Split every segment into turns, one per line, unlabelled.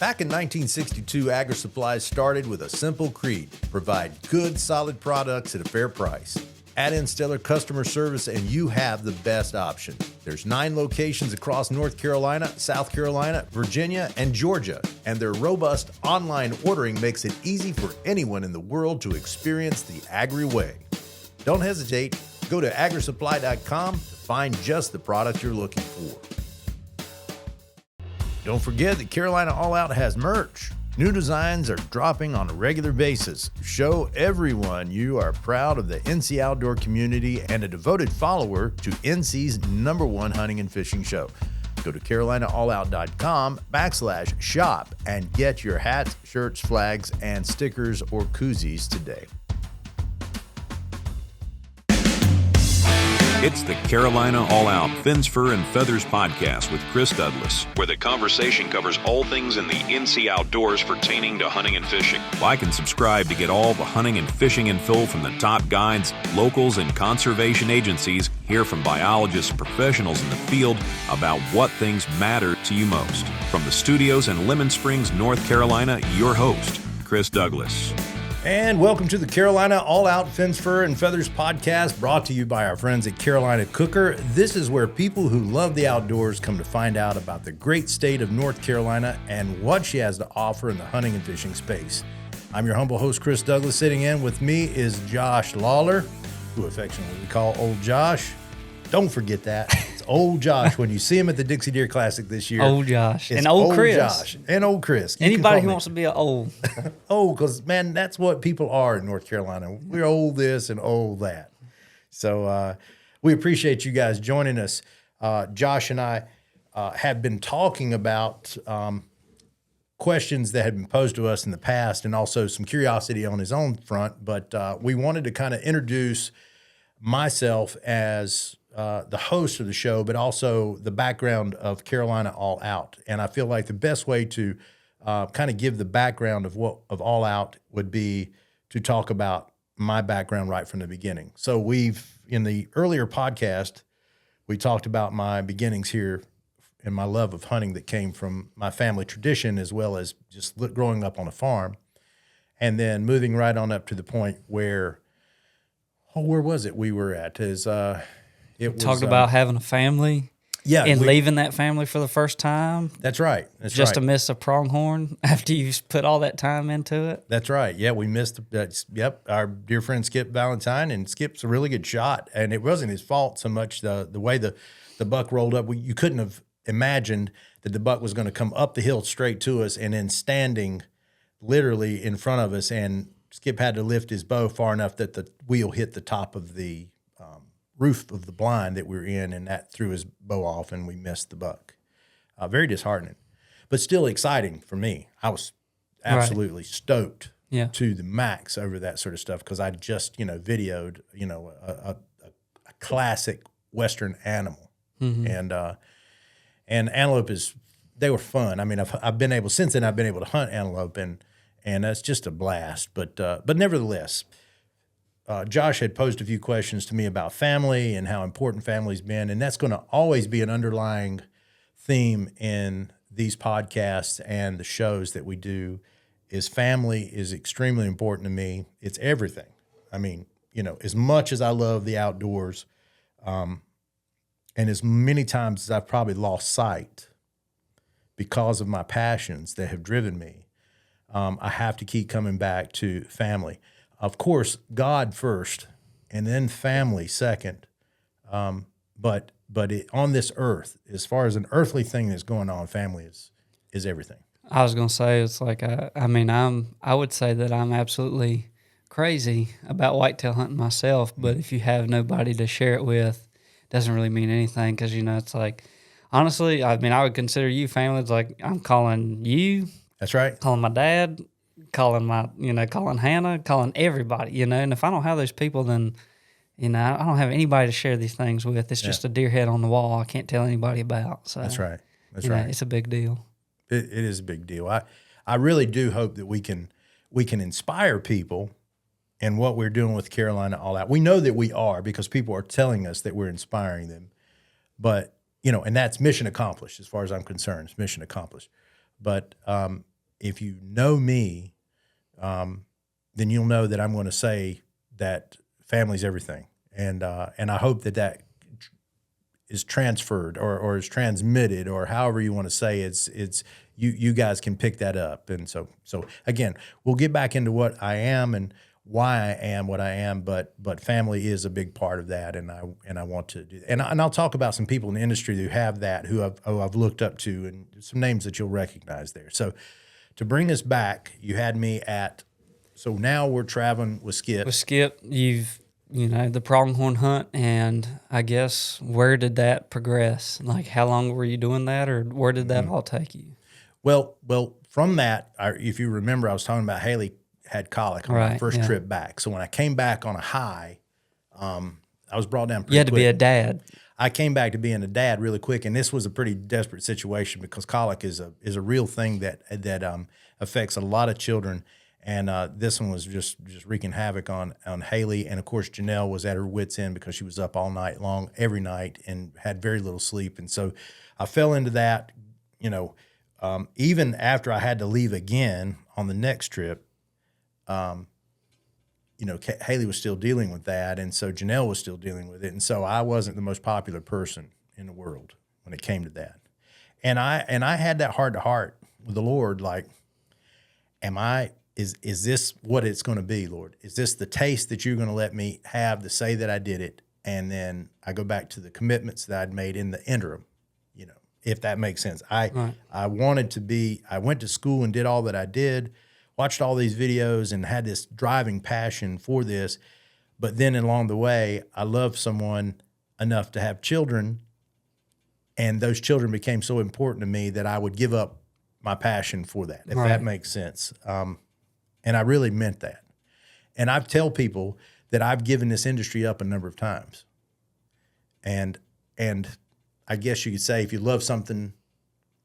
Back in 1962, Agri Supplies started with a simple creed: provide good, solid products at a fair price. Add in stellar customer service and you have the best option. There's 9 locations across North Carolina, South Carolina, Virginia, and Georgia, and their robust online ordering makes it easy for anyone in the world to experience the Agri way. Don't hesitate. Go to agrisupply.com to find just the product you're looking for. Don't forget that Carolina All Out has merch. New designs are dropping on a regular basis. Show everyone you are proud of the NC outdoor community and a devoted follower to NC's #1 hunting and fishing show. Go to carolinaallout.com/shop and get your hats, shirts, flags, and stickers or koozies today.
It's the Carolina All Out Fins, Fur, and Feathers podcast with Chris Douglas, where the conversation covers all things in the NC outdoors pertaining to hunting and fishing. Like and subscribe to get all the hunting and fishing info from the top guides, locals, and conservation agencies. Hear from biologists and professionals in the field about what things matter to you most. From the studios in Lemon Springs, North Carolina, your host, Chris Douglas.
And welcome to the Carolina All Out Fins, Fur, and Feathers podcast, brought to you by our friends at Carolina Cooker. This is where people who love the outdoors come to find out about the great state of North Carolina and what she has to offer in the hunting and fishing space. I'm your humble host, Chris Douglas. Sitting in with me is Josh Lawler, who affectionately we call Ole Josh. Don't forget that. It's Ole Josh when you see him at the Dixie Deer Classic this year.
Old Josh.
It's
And old Chris.
Josh. And old Chris.
Anybody who wants to be an old.
Because, man, that's what people are in North Carolina. We're old this and old that. So we appreciate you guys joining us. Josh and I have been talking about questions that had been posed to us in the past and also some curiosity on his own front. But we wanted to kind of introduce myself as the host of the show, but also the background of Carolina All Out. And I feel like the best way to kind of give the background of All Out would be to talk about my background right from the beginning. So in the earlier podcast, we talked about my beginnings here and my love of hunting that came from my family tradition, as well as just growing up on a farm, and then moving right on up to the point where was it we were at?
Talked about having a family.
Yeah,
and leaving that family for the first time.
That's right.
To miss a pronghorn after you've put all that time into it.
That's right. Yeah, we missed our dear friend Skip Valentine, and Skip's a really good shot. And it wasn't his fault so much the way the buck rolled up. You couldn't have imagined that the buck was going to come up the hill straight to us and then standing literally in front of us. And Skip had to lift his bow far enough that the wheel hit the top of the roof of the blind that we were in, and that threw his bow off, and we missed the buck. Very disheartening, but still exciting for me. I was absolutely stoked to the max over that sort of stuff because I just, videoed, a classic Western animal. Mm-hmm. And antelope they were fun. I mean, since then I've been able to hunt antelope, and that's just a blast. But nevertheless, Josh had posed a few questions to me about family and how important family's been, and that's going to always be an underlying theme in these podcasts and the shows that we do. Is family is extremely important to me. It's everything. I mean, as much as I love the outdoors, and as many times as I've probably lost sight because of my passions that have driven me, I have to keep coming back to family. Of course, God first, and then family second. But on this earth, as far as an earthly thing that's going on, family is everything.
I was going to say, it's like, I would say that I'm absolutely crazy about whitetail hunting myself, but if you have nobody to share it with, it doesn't really mean anything because, it's like, honestly, I would consider you family. It's like, I'm calling you.
That's right.
Calling my dad. Calling Hannah, calling everybody, and if I don't have those people, then, I don't have anybody to share these things with. It's just a deer head on the wall I can't tell anybody about. So
that's right. That's right.
It's a big deal.
It is a big deal. I really do hope that we can inspire people in what we're doing with Carolina All Out. We know that we are because people are telling us that we're inspiring them. But, and that's mission accomplished as far as I'm concerned. It's mission accomplished. But if you know me, then you'll know that I'm going to say that family's everything. And I hope that is transferred or is transmitted, or however you want to say it's you guys can pick that up. And so again, we'll get back into what I am and why I am what I am, but family is a big part of that, and I want to do that. And I'll talk about some people in the industry who have that, who I've looked up to, and some names that you'll recognize there. So to bring us back, you had me at, so now we're traveling with Skip.
With Skip, you've the pronghorn hunt, and I guess where did that progress? Like, how long were you doing that, or where did that all take you?
Well, from that, if you remember, I was talking about Haley had colic on my first trip back. So when I came back on a high, I was brought down pretty quick.
You had to be a dad.
I came back to being a dad really quick, and this was a pretty desperate situation because colic is a real thing that affects a lot of children. And this one was just wreaking havoc on Haley. And, of course, Janelle was at her wit's end because she was up all night long, every night, and had very little sleep. And so I fell into that, even after I had to leave again on the next trip, Haley was still dealing with that. And so Janelle was still dealing with it. And so I wasn't the most popular person in the world when it came to that. And I had that heart-to-heart with the Lord, like, is this what it's going to be, Lord? Is this the taste that you're going to let me have to say that I did it? And then I go back to the commitments that I'd made in the interim, if that makes sense. I wanted to be, I went to school and did all that I did, watched all these videos and had this driving passion for this. But then along the way, I loved someone enough to have children, and those children became so important to me that I would give up my passion for that, if that makes sense. And I really meant that. And I tell people that I've given this industry up a number of times. And I guess you could say if you love something,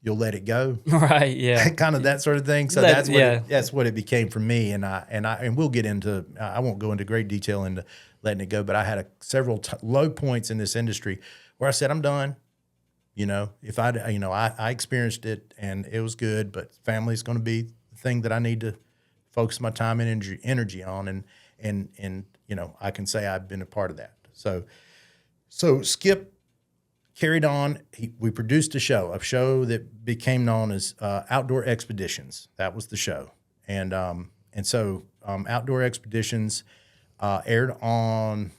you'll let it go.
Right, yeah.
Kind of that sort of thing. So that's what it became for me. And we'll get into, I won't go into great detail into letting it go, but I had several low points in this industry where I said, I'm done. If I experienced it and it was good, but family's going to be the thing that I need to focus my time and energy on, and I can say I've been a part of that. So Skip carried on. We produced a show that became known as Outdoor Expeditions. That was the show, and so Outdoor Expeditions aired on.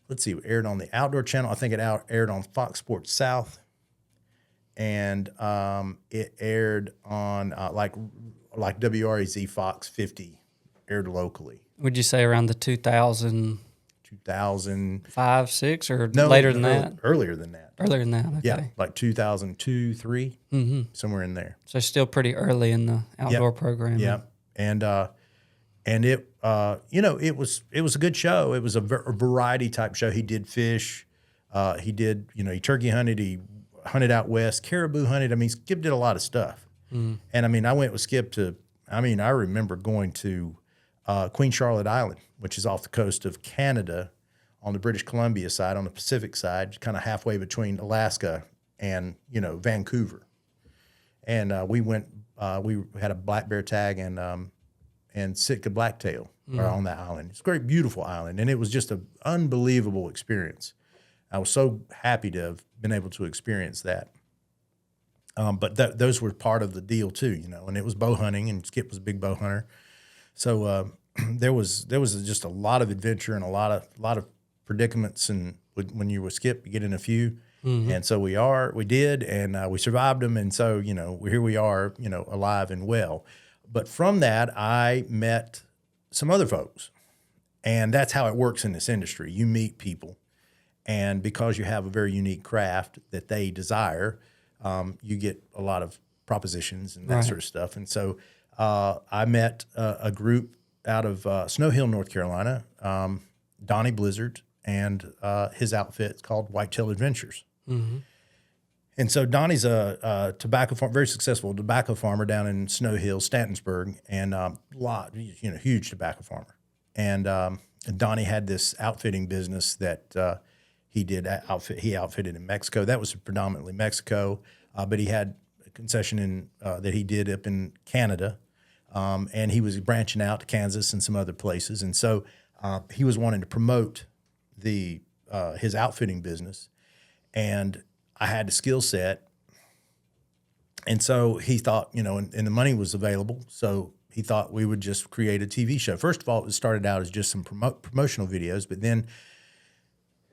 Let's see, it aired on the Outdoor Channel. I think it aired on Fox Sports South, and it aired on like WREZ Fox 50, aired locally.
Would you say around the 2005, 6, or later than that?
Earlier than that.
Earlier than that, okay.
Yeah, like 2002, 3, somewhere in there.
So still pretty early in the outdoor program.
Yeah, and it it was a good show. It was a variety type show. He did fish, he did he turkey hunted, he hunted out west, caribou hunted. I mean, Skip did a lot of stuff. And I mean, I went with Skip I remember going to Queen Charlotte Island, which is off the coast of Canada on the British Columbia side, on the Pacific side, kind of halfway between Alaska and, Vancouver. And we went, we had a black bear tag and Sitka blacktail on that island. It's a great, beautiful island. And it was just an unbelievable experience. I was so happy to have been able to experience that. But those were part of the deal too, and it was bow hunting, and Skip was a big bow hunter. So there was just a lot of adventure and a lot of predicaments, and when you were Skip, you get in a few, and so we did, and we survived them, and so here we are, alive and well. But from that, I met some other folks, and that's how it works in this industry. You meet people, and because you have a very unique craft that they desire, you get a lot of propositions and that sort of stuff. And so I met a group out of Snow Hill, North Carolina, Donnie Blizzard, and his outfit is called Whitetail Adventures. And so Donnie's a tobacco farmer, very successful tobacco farmer down in Snow Hill, Stantonsburg, and huge tobacco farmer. And Donnie had this outfitting business that he did. He outfitted in Mexico. That was predominantly Mexico, but he had concession that he did up in Canada, and he was branching out to Kansas and some other places. And so he was wanting to promote his outfitting business, and I had the skill set. And so he thought, and the money was available, so he thought we would just create a TV show. First of all, it started out as just some promotional videos, but then,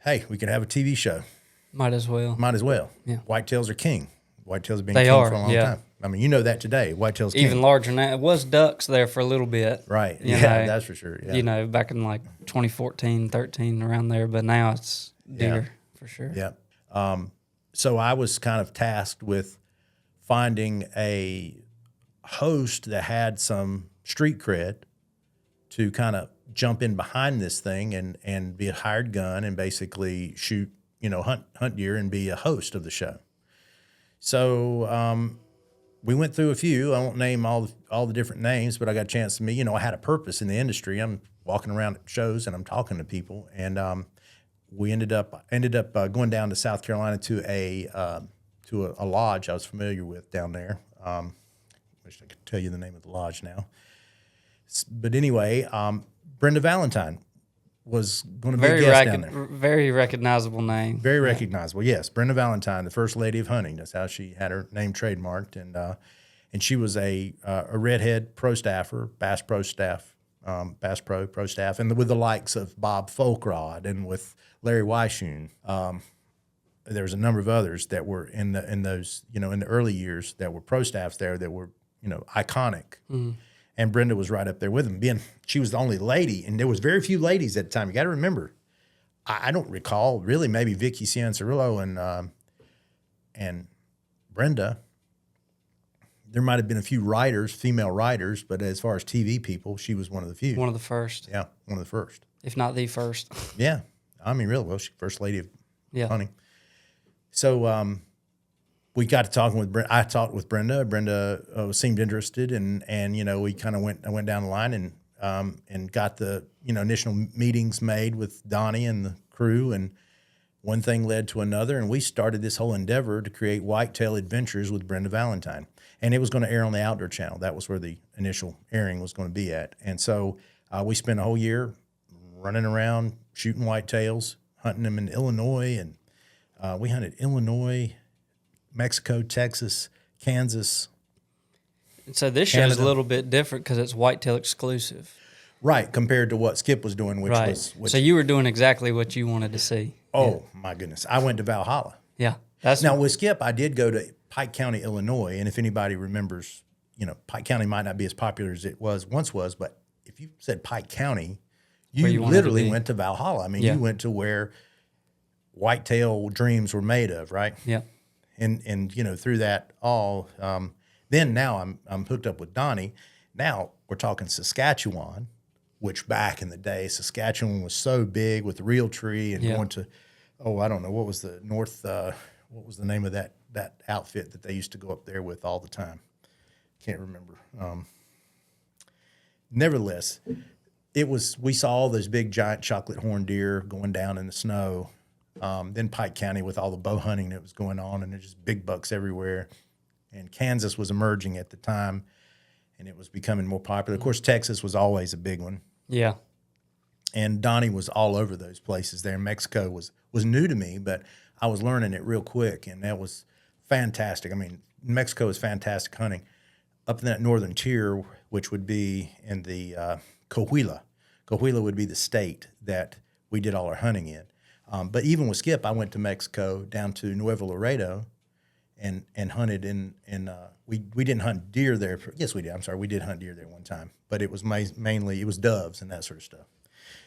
hey, we could have a TV show.
Might as well.
Yeah. Whitetails are king. Whitetails have been
They
king
are,
for a long time. I mean, you know that today. Whitetails king.
Even larger than that. It was ducks there for a little bit.
Right.
You
Yeah,
know,
that's for sure. Yeah.
Back in like 2014, 13, around there. But now it's deer for sure.
Yeah. So I was kind of tasked with finding a host that had some street cred to kind of jump in behind this thing and be a hired gun and basically shoot, hunt deer and be a host of the show. So we went through a few. I won't name all the different names, but I got a chance to meet. I had a purpose in the industry. I'm walking around at shows and I'm talking to people, and we ended up going down to South Carolina to a lodge I was familiar with down there. Wish I could tell you the name of the lodge now. But anyway, Brenda Valentine was going to be a guest down there.
Very recognizable name.
Very recognizable, yes. Brenda Valentine, the first lady of hunting. That's how she had her name trademarked. And she was a redhead pro staffer, Bass Pro staff, Bass Pro staff, and with the likes of Bob Folkrod and with Larry Weishuhn. There was a number of others that were in those in the early years that were pro staffs there that were iconic. Mm-hmm. And Brenda was right up there with them. She was the only lady, and there was very few ladies at the time. You got to remember, I don't recall really. Maybe Vicky Ciancerillo and Brenda. There might have been a few female writers, but as far as TV people, she was one of the few.
One of the first.
Yeah, one of the first,
if not the first.
Yeah, I mean, really, well, she's first lady of hunting. So we got to talking with Brenda. I talked with Brenda. Brenda seemed interested, and we kind of went down the line and got the initial meetings made with Donnie and the crew, and one thing led to another, and we started this whole endeavor to create Whitetail Adventures with Brenda Valentine, and it was going to air on the Outdoor Channel. That was where the initial airing was going to be at, and so we spent a whole year running around shooting whitetails, hunting them in Illinois, and we hunted Illinois, Mexico, Texas, Kansas.
So this show is a little bit different because it's whitetail exclusive.
Right, compared to what Skip was doing, which was...
So you were doing exactly what you wanted to see.
Oh, my goodness. I went to Valhalla.
Yeah.
Now, with Skip, I did go to Pike County, Illinois, and if anybody remembers, Pike County might not be as popular as it once was, but if you said Pike County, you literally went to Valhalla. I mean, you went to where whitetail dreams were made of, right?
Yeah.
And through that all, then now I'm hooked up with Donnie. Now we're talking Saskatchewan, which back in the day, Saskatchewan was so big with the Realtree and going to, I don't know, what was the what was the name of that outfit that they used to go up there with all the time? Can't remember. Nevertheless, we saw all those big giant chocolate horn deer going down in the snow. Then Pike County with all the bow hunting that was going on, and there's just big bucks everywhere. And Kansas was emerging at the time, and it was becoming more popular. Of course, Texas was always a big one.
Yeah.
And Donnie was all over those places there. Mexico was new to me, but I was learning it real quick, and that was fantastic. I mean, Mexico is fantastic hunting. Up in that northern tier, which would be in the Coahuila. Coahuila would be the state that we did all our hunting in. But even with Skip, I went to Mexico down to Nuevo Laredo and hunted we didn't hunt deer there. Yes, we did. I'm sorry. We did hunt deer there one time, but it was mainly, it was doves and that sort of stuff.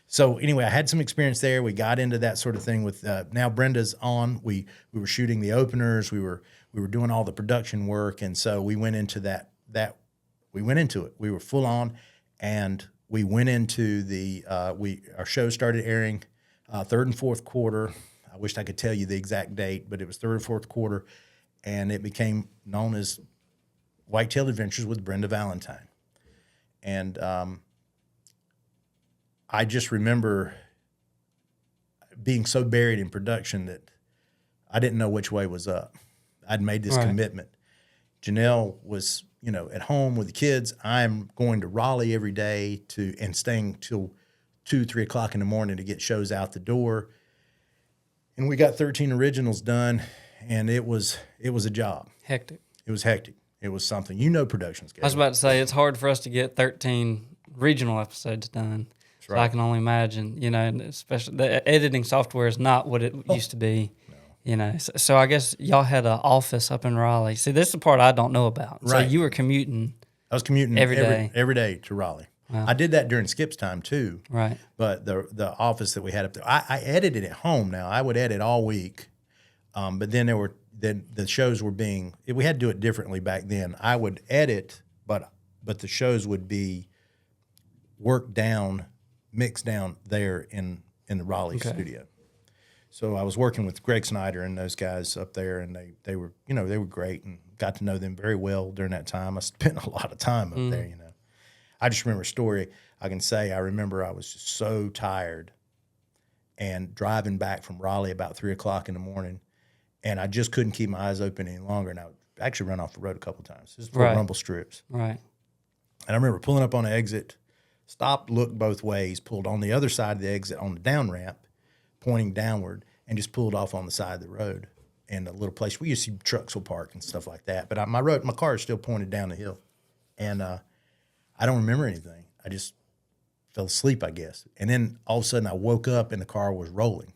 So anyway, I had some experience there. We got into that sort of thing with, now Brenda's on. We were shooting the openers. We were doing all the production work. And so we went into we went into it. We were full on, and we went into our show started airing third and fourth quarter. I wish I could tell you the exact date, but it was third or fourth quarter, and it became known as Whitetail Adventures with Brenda Valentine. And I just remember being so buried in production that I didn't know which way was up. I'd made this commitment Janelle was, at home with the kids. I'm going to Raleigh every day and staying till 2, 3 o'clock in the morning to get shows out the door. And we got 13 originals done, and it was a job.
Hectic.
It was hectic. It was something. Production schedule.
I was about to say, it's hard for us to get 13 regional episodes done.
That's
So
right.
I can only imagine, and especially the editing software is not what it used to be. No. So I guess y'all had an office up in Raleigh. See, this is the part I don't know about.
Right.
So you were commuting.
I was commuting every day to Raleigh.
Wow.
I did that during Skip's time too.
Right.
But the office that we had up there, I edited at home now. I would edit all week. But then the shows were we had to do it differently back then. I would edit, but the shows would be worked down, mixed down there in the Raleigh studio. So I was working with Greg Snyder and those guys up there, and they were great, and got to know them very well during that time. I spent a lot of time up there, I just remember a story I can say. I remember I was just so tired and driving back from Raleigh about 3 o'clock in the morning, and I just couldn't keep my eyes open any longer, and I would actually run off the road a couple of times. This is before rumble strips.
Right.
And I remember pulling up on the exit, stopped, looked both ways, pulled on the other side of the exit on the down ramp, pointing downward, and just pulled off on the side of the road in a little place. We used to see trucks will park and stuff like that. But my car is still pointed down the hill. And I don't remember anything. I just fell asleep, I guess. And then all of a sudden I woke up and the car was rolling.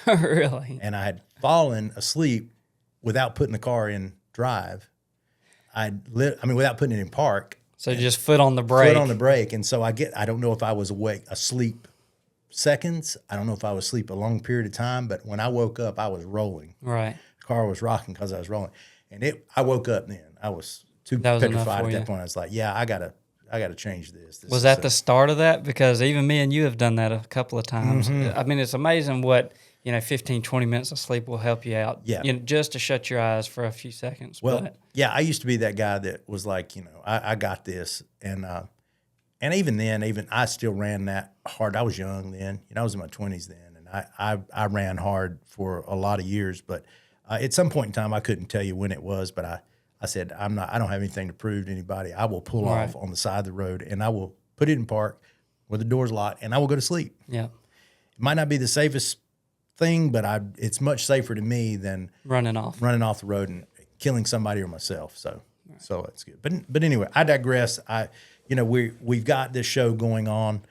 Really?
And I had fallen asleep without putting the car in drive. Without putting it in park.
So just foot on the brake.
Foot on the brake. And so I don't know if I was asleep seconds. I don't know if I was asleep a long period of time, but when I woke up, I was rolling.
Right.
The car was rocking because I was rolling. And I woke up then. I was too
That was
petrified at
enough for
that
you.
point. I was like, yeah, I gotta change this.
Was that the start of that? Because even me and you have done that a couple of times.
Mm-hmm.
I mean, it's amazing what, 15, 20 minutes of sleep will help you out.
Yeah.
Just to shut your eyes for a few seconds.
Well, yeah, I used to be that guy that was like, I got this. And even then, I still ran that hard. I was young then. I was in my 20s then, and I ran hard for a lot of years. But at some point in time, I couldn't tell you when it was, but I said, I don't have anything to prove to anybody. I will pull off on the side of the road, and I will put it in park where the door's locked, and I will go to sleep.
Yeah.
It might not be the safest thing, but it's much safer to me than
Running off
the road and killing somebody or myself. So that's good. But anyway, I digress. We've got this show going on.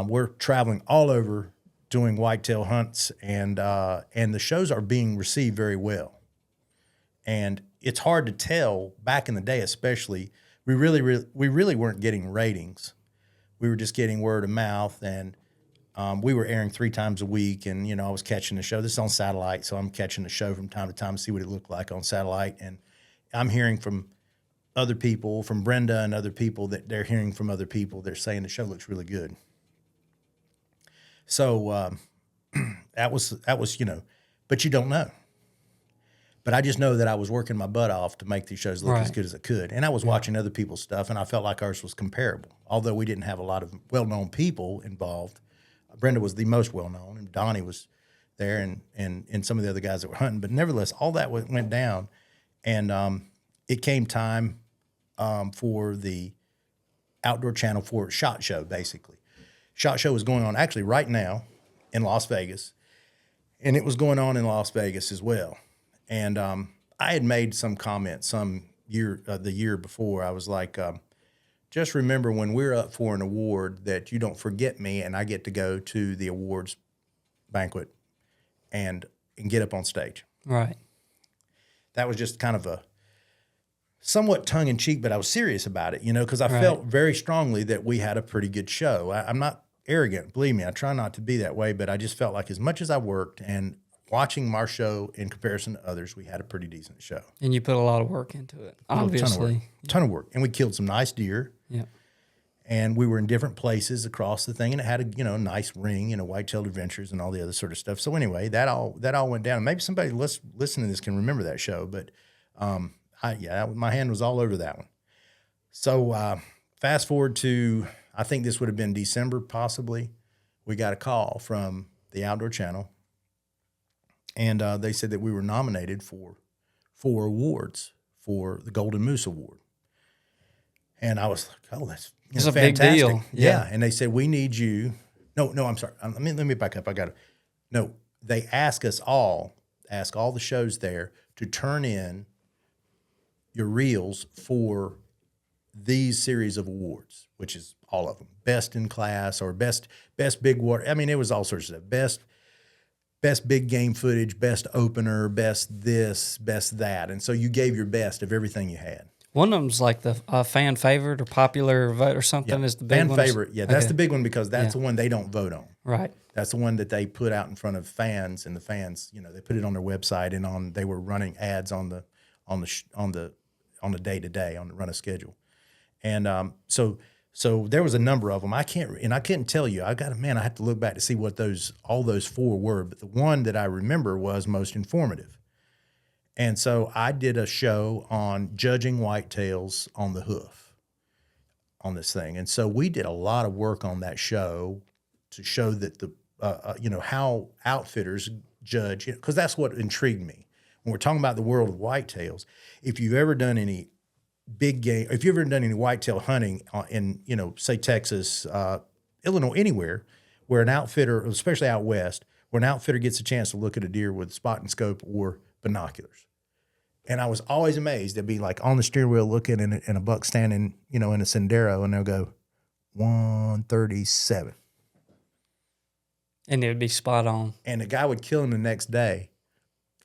We're traveling all over doing whitetail hunts, and the shows are being received very well. And it's hard to tell back in the day, especially we really weren't getting ratings. We were just getting word of mouth, and we were airing 3 times a week. And I was catching the show. This is on satellite, so I'm catching the show from time to time to see what it looked like on satellite. And I'm hearing from other people, from Brenda and other people, that they're hearing from other people. They're saying the show looks really good. So that was but you don't know. But I just know that I was working my butt off to make these shows look as good as I could. And I was watching other people's stuff, and I felt like ours was comparable. Although we didn't have a lot of well-known people involved. Brenda was the most well-known, and Donnie was there, and some of the other guys that were hunting. But nevertheless, all that went down, and it came time for the Outdoor Channel for SHOT Show, basically. SHOT Show was going on actually right now in Las Vegas, and it was going on in Las Vegas as well. And I had made some comment the year before. I was like, just remember when we're up for an award that you don't forget me, and I get to go to the awards banquet and get up on stage.
Right.
That was just kind of a somewhat tongue-in-cheek, but I was serious about it, because I felt very strongly that we had a pretty good show. I'm not arrogant, believe me. I try not to be that way, but I just felt like as much as I worked and watching our show in comparison to others, we had a pretty decent show.
And you put a lot of work into it, obviously.
Ton of work. And we killed some nice deer.
Yeah.
And we were in different places across the thing, and it had a nice ring, Whitetail Adventures and all the other sort of stuff. So anyway, that all went down. Maybe somebody listening to this can remember that show, but my hand was all over that one. So fast forward to, I think this would have been December possibly. We got a call from the Outdoor Channel, and they said that we were nominated for 4 awards for the Golden Moose Award. And I was like, oh, that's
It's a
fantastic.
big deal.
Yeah. And they said, we need you. No, I'm sorry. Let me back up. No, they ask all the shows there to turn in your reels for these series of awards, which is all of them. Best in class or best big water. I mean, it was all sorts of stuff. Best big game footage, best opener, best this, best that. And so you gave your best of everything you had.
One of them's like the fan favorite or popular vote or something is the big one.
Fan favorite. Yeah, that's
Okay.
the big one because that's the one they don't vote on.
Right.
That's the one that they put out in front of fans, and the fans, they put it on their website and they were running ads on the day-to-day on the run of schedule. And so there was a number of them. I couldn't tell you. I have to look back to see what all those four were. But the one that I remember was most informative. And so I did a show on judging whitetails on the hoof on this thing. And so we did a lot of work on that show to show that how outfitters judge, because that's what intrigued me. When we're talking about the world of whitetails, if you've ever done any big game, if you've ever done any whitetail hunting in, say Texas, Illinois, anywhere, where an outfitter, especially out west, where an outfitter gets a chance to look at a deer with spot and scope or binoculars. And I was always amazed. They'd be like on the steering wheel looking and a buck standing, in a Sendero, and they'll go 137.
And it would be spot on.
And the guy would kill him the next day,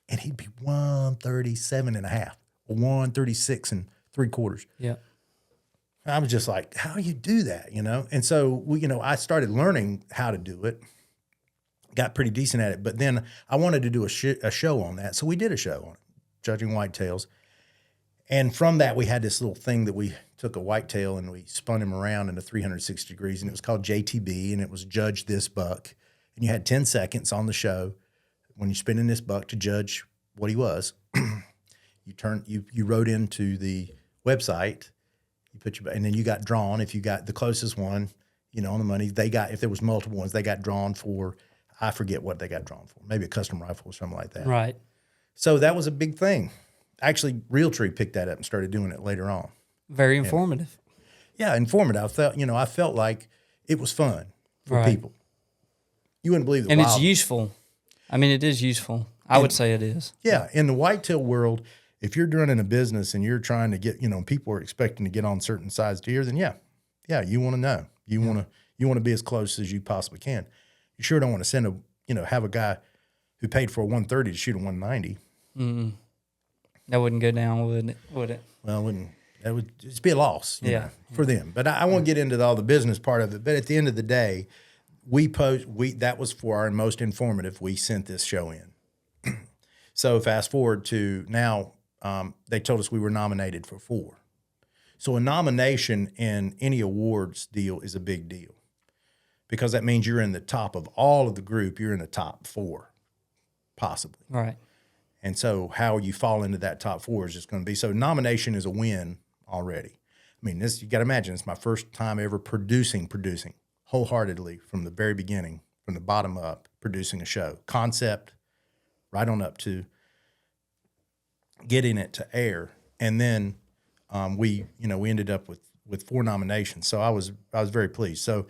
and he'd be 137 and a half or 136 and 3/4.
Yeah.
I was just like, how do you do that, And so, I started learning how to do it, got pretty decent at it. But then I wanted to do a show on that. So we did a show on it, judging whitetails. And from that, we had this little thing that we took a whitetail and we spun him around into 360 degrees, and it was called JTB, and it was judge this buck. And you had 10 seconds on the show when you're spinning this buck to judge what he was. You wrote into the website, and then you got drawn. If you got the closest one, on the money, if there was multiple ones, they got drawn for, I forget what they got drawn for, maybe a custom rifle or something like that.
Right.
So that was a big thing. Actually, Realtree picked that up and started doing it later on.
Very informative.
Yeah, informative. I felt like it was fun for people. You wouldn't believe it.
And it's useful. I mean, it is useful. I would say it is.
Yeah, in the whitetail world, if you're running a business and you're trying to get, people are expecting to get on certain size deer, then yeah, you want to know. You want to be as close as you possibly can. You sure don't want to send have a guy who paid for a 130 to shoot a 190.
Mm-mm. That wouldn't go down, would it?
Well, that would just be a loss, for them. But I won't get into all the business part of it. But at the end of the day, that was for our most informative. We sent this show in. So fast forward to now, they told us we were nominated for 4. So a nomination in any awards deal is a big deal because that means you're in the top of all of the group. You're in the top 4, possibly.
Right.
And so how you fall into that top 4 is just going to be. So nomination is a win already. I mean, you got to imagine, it's my first time ever producing wholeheartedly from the very beginning, from the bottom up, producing a show. Concept, right on up to getting it to air. And then we ended up with 4 nominations. So I was very pleased. So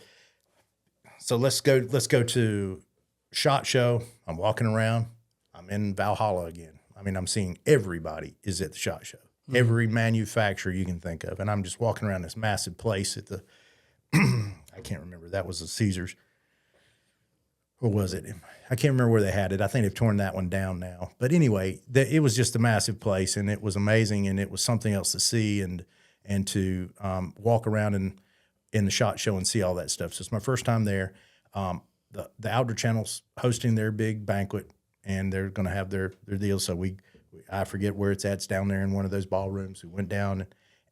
let's go to SHOT Show. I'm walking around. I'm in Valhalla again. I mean, I'm seeing everybody is at the SHOT Show. Mm-hmm. Every manufacturer you can think of. And I'm just walking around this massive place at the I can't remember. That was the Caesars. Or was it? I can't remember where they had it. I think they've torn that one down now. But anyway, it was just a massive place, and it was amazing, and it was something else to see and to walk around in the SHOT Show and see all that stuff. So it's my first time there. The Outdoor Channel's hosting their big banquet, and they're going to have their deal. So I forget where it's at. It's down there in one of those ballrooms. We went down,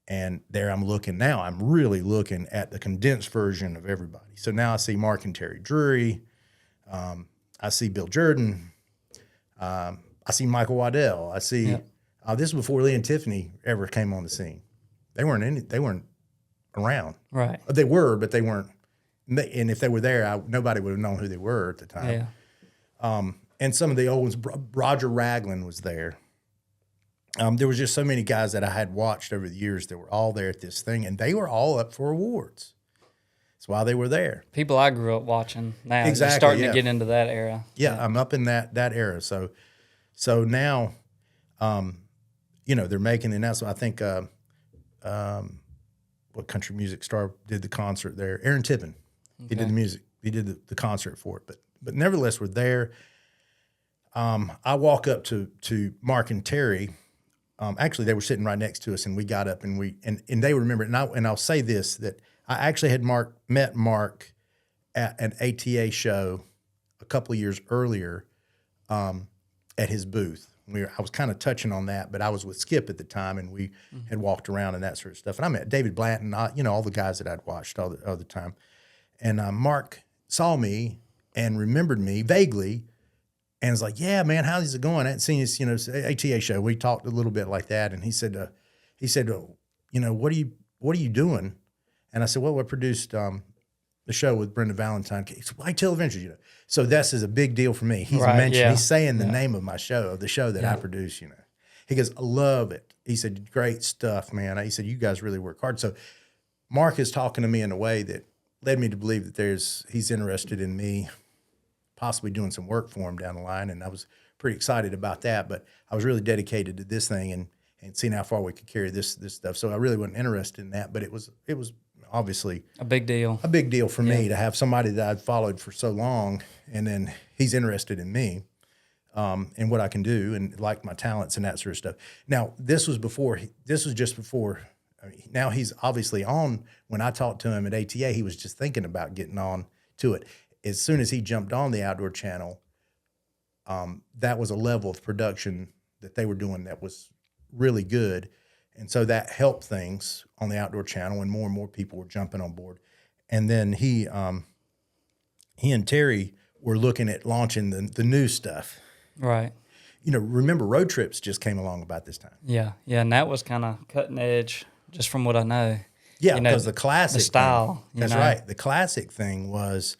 and there I'm looking. Now I'm really looking at the condensed version of everybody. So now I see Mark and Terry Drury. I see Bill Jordan. I see Michael Waddell. I see this is before Lee and Tiffany ever came on the scene. They weren't around.
Right.
They were, but they weren't. And if they were there, nobody would have known who they were at the time.
Yeah.
And some of the old ones, Roger Ragland was there. there was just so many guys that I had watched over the years that were all there at this thing, and they were all up for awards. That's why they were there.
People I grew up watching now.
Exactly,
You're starting
yeah.
to get into that era.
Yeah, I'm up in that era. So now, they're making the announcement. I think what country music star did the concert there? Aaron Tippin. Okay. He did the music. He did the concert for it. But nevertheless, we're there. I walk up to Mark and Terry. Actually, they were sitting right next to us, and we got up and they remembered. And I'll say this, that I actually had met Mark at an ATA show a couple of years earlier at his booth. I was kind of touching on that, but I was with Skip at the time, and we had walked around and that sort of stuff. And I met David Blanton, all the guys that I'd watched all the time. And Mark saw me and remembered me vaguely, and was like, "Yeah, man, how's it going? I hadn't seen this, ATA show." We talked a little bit like that, and he said, "What are you doing?" And I said, "Well, I produced the show with Brenda Valentine. It's Whitetail Adventures, So this is a big deal for me." He's he's saying the name of my show, of the show that I produce, He goes, "I love it." He said, "Great stuff, man." He said, "You guys really work hard." So Mark is talking to me in a way that led me to believe that he's interested in me possibly doing some work for him down the line. And I was pretty excited about that, but I was really dedicated to this thing and seeing how far we could carry this stuff. So I really wasn't interested in that, but it was obviously
a big deal
for me to have somebody that I'd followed for so long, and then he's interested in me and what I can do and liked my talents and that sort of stuff. Now, this was just before. Now he's obviously on. When I talked to him at ATA, he was just thinking about getting on to it. As soon as he jumped on the Outdoor Channel, that was a level of production that they were doing that was really good. And so that helped things on the Outdoor Channel, and more people were jumping on board. And then he and Terry were looking at launching the new stuff.
Right.
Remember Road Trips just came along about this time.
Yeah, and that was kind of cutting edge, just from what I know.
Yeah, because the classic
style.
Thing, that's right. The classic thing was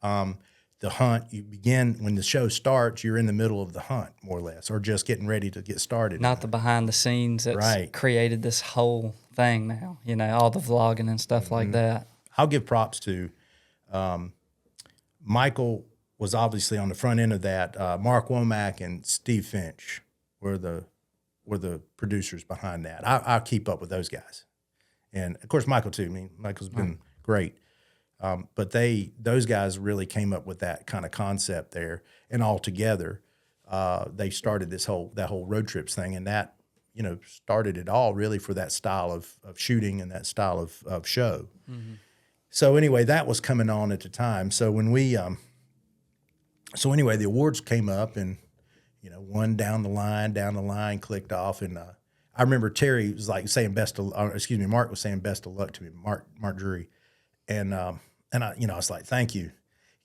the hunt. You begin when the show starts. You're in the middle of the hunt, more or less, or just getting ready to get started.
Not the behind the scenes that's created this whole thing now. All the vlogging and stuff like that.
I'll give props to Michael. Was obviously on the front end of that. Mark Womack and Steve Finch were the producers behind that. I keep up with those guys, and of course Michael too. I mean, Michael's been great, but those guys really came up with that kind of concept there, and all together, they started that whole road trips thing, and that started it all really for that style of shooting and that style of show. Mm-hmm. So anyway, that was coming on at the time. So when we So anyway, the awards came up, and one down the line clicked off, and I remember Terry was like saying Mark was saying best of luck to me, Mark Drury, and I was like, thank you,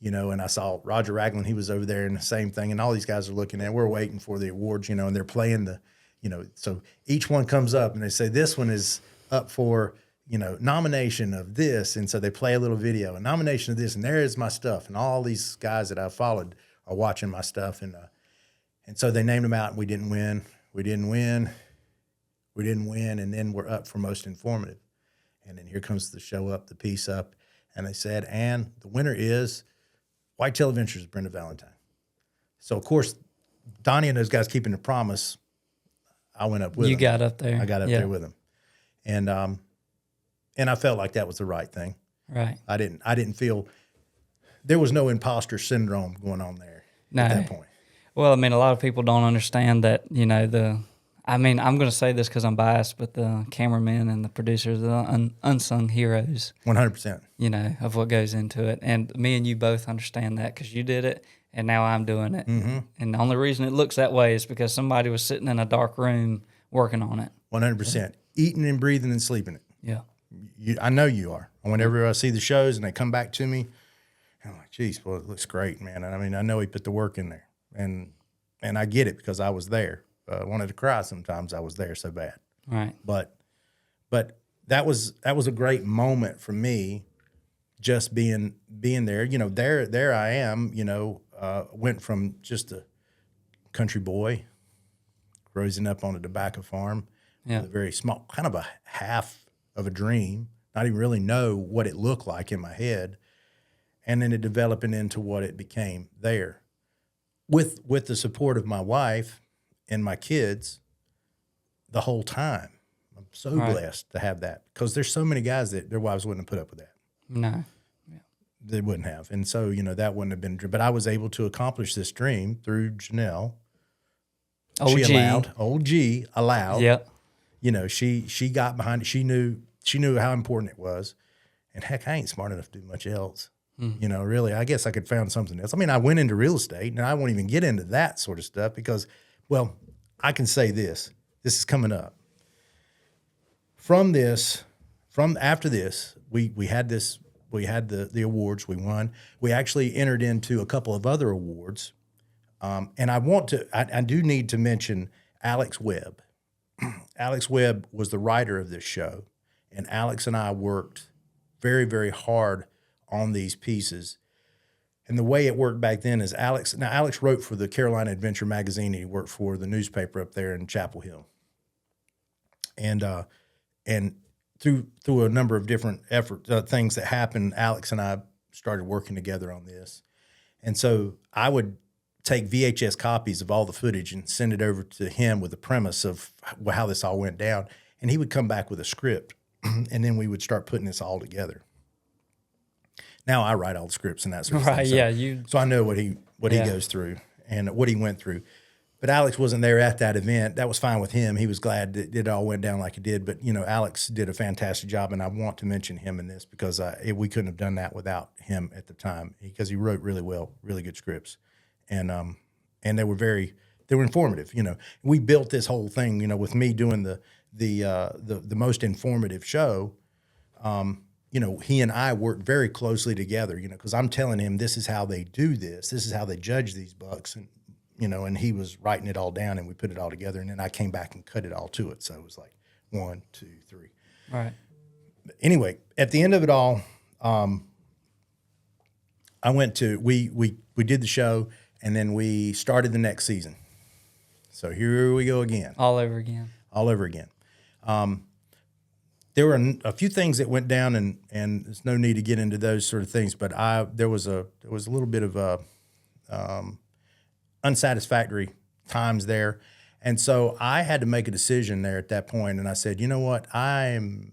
and I saw Roger Ragland, he was over there, and the same thing, and all these guys are looking at, we're waiting for the awards, and they're playing so each one comes up, and they say this one is up for nomination of this. And so they play a little video, a nomination of this, and there is my stuff. And all these guys that I followed are watching my stuff. And so they named them out, and we didn't win. And then we're up for most informative. And then here comes the show up, the piece up. And they said, and the winner is Whitetail Adventures, Brenda Valentine. So, of course, Donnie and those guys keeping the promise, I went up with them.
You got up there.
I got up there with them. And I felt like that was the right thing.
Right.
I didn't feel there was no imposter syndrome going on there at that point.
Well, I mean, a lot of people don't understand that, I'm going to say this because I'm biased, but the cameramen and the producers are the unsung heroes.
100%.
Of what goes into it. And me and you both understand that because you did it, and now I'm doing it. Mm-hmm. And the only reason it looks that way is because somebody was sitting in a dark room working on it.
100%. Eating and breathing and sleeping it.
Yeah.
I know you are. Whenever I see the shows and they come back to me, I'm like, geez, well, it looks great, man. And I mean, I know he put the work in there. And I get it because I was there. I wanted to cry sometimes. I was there so bad.
Right.
But that was a great moment for me, just being there. There I am, went from just a country boy, raising up on a tobacco farm,
Yeah.
with a very small, kind of a half of a dream, not even really know what it looked like in my head, and then it developing into what it became there. With the support of my wife and my kids the whole time. I'm so blessed to have that, because there's so many guys that their wives wouldn't have put up with that.
No.
They wouldn't have. And so, that wouldn't have been, but I was able to accomplish this dream through Janelle.
OG.
Old G allowed.
Yep.
She got behind it. She knew how important it was. And heck, I ain't smart enough to do much else. Really, I guess I could found something else. I mean, I went into real estate, and I won't even get into that sort of stuff because, well, I can say this is coming up. After this, we had the awards, we won. We actually entered into a couple of other awards. And I do need to mention Alex Webb. Alex Webb was the writer of this show, and Alex and I worked very, very hard on these pieces. And the way it worked back then is Alex wrote for the Carolina Adventure magazine, and he worked for the newspaper up there in Chapel Hill. And through a number of different things that happened, Alex and I started working together on this. And so I would take VHS copies of all the footage and send it over to him with the premise of how this all went down. And he would come back with a script, and then we would start putting this all together. Now I write all the scripts and that sort of thing.
Right,
So I know what he goes through and what he went through. But Alex wasn't there at that event. That was fine with him. He was glad that it all went down like it did. But, Alex did a fantastic job, and I want to mention him in this because we couldn't have done that without him at the time, because he wrote really well, really good scripts. And they were informative. We built this whole thing, with me doing the most informative show. He and I worked very closely together, because I'm telling him this is how they do this. This is how they judge these bucks. And he was writing it all down, and we put it all together. And then I came back and cut it all to it. So it was like 1, 2, 3.
Right.
But anyway, at the end of it all, we did the show, and then we started the next season. So here we go again.
All over again.
There were a few things that went down, and there's no need to get into those sort of things. But there was a little bit of unsatisfactory times there, and so I had to make a decision there at that point. And I said, you know what, I'm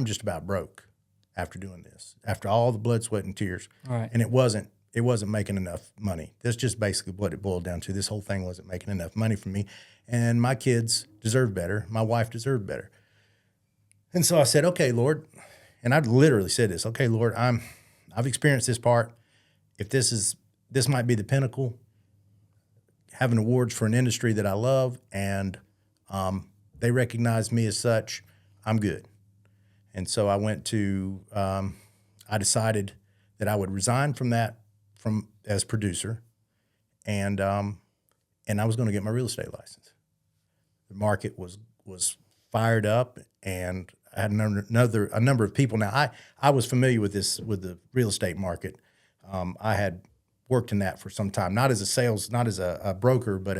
just about broke after doing this, after all the blood, sweat, and tears.
Right.
And it wasn't making enough money. That's just basically what it boiled down to. This whole thing wasn't making enough money for me, and my kids deserved better. My wife deserved better. And so I said, okay, Lord, and I literally said this, okay, Lord, I've experienced this part. If this might be the pinnacle, having awards for an industry that I love, and they recognize me as such, I'm good. And so I decided that I would resign as producer, and I was going to get my real estate license. The market was fired up, and I had a number of people. Now I was familiar with the real estate market. I had worked in that for some time, not as a broker, but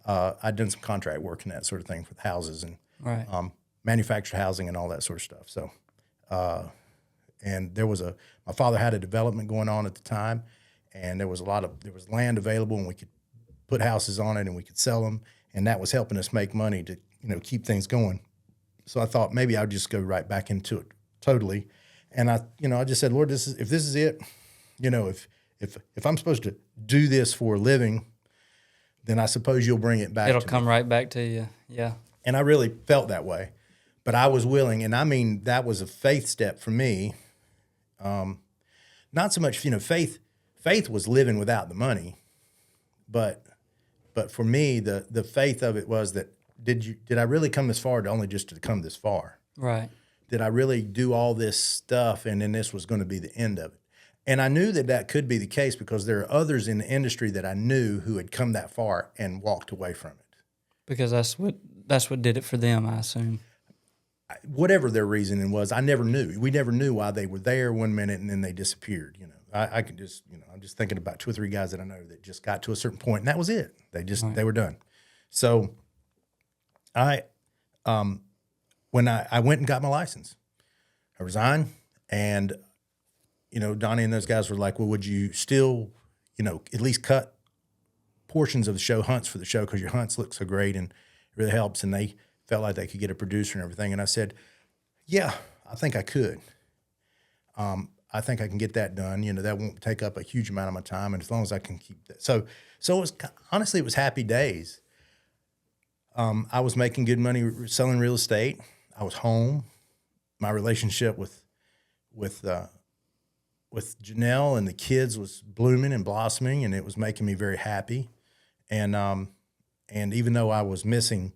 I'd done some contract work and that sort of thing for the houses and manufactured housing and all that sort of stuff. So, and my father had a development going on at the time, and there was land available, and we could put houses on it and we could sell them, and that was helping us make money to, keep things going. So I thought maybe I'd just go right back into it totally. And I just said, Lord, if this is it, if I'm supposed to do this for a living, then I suppose you'll bring it back.
It'll come right back to you. Yeah.
And I really felt that way, but I was willing. And I mean, that was a faith step for me. Not so much, faith was living without the money, but for me, the faith of it was that, did I really come this far only just to come this far?
Right.
Did I really do all this stuff, and then this was going to be the end of it? And I knew that could be the case because there are others in the industry that I knew who had come that far and walked away from it. Because
that's what did it for them, I assume.
Whatever their reasoning was, I never knew. We never knew why they were there one minute and then they disappeared. I could just, I'm just thinking about 2 or 3 guys that I know that just got to a certain point, and that was it. They were done. So I when I went and got my license, I resigned, and Donnie and those guys were like, well, would you still at least cut portions of the show hunts for the show, because your hunts look so great and it really helps. And they felt like they could get a producer and everything. And I said, yeah, I think I could. I think I can get that done. That won't take up a huge amount of my time, and as long as I can keep that. So it was, honestly, it was happy days. I was making good money selling real estate. I was home. My relationship with Janelle and the kids was blooming and blossoming, and it was making me very happy. And even though I was missing,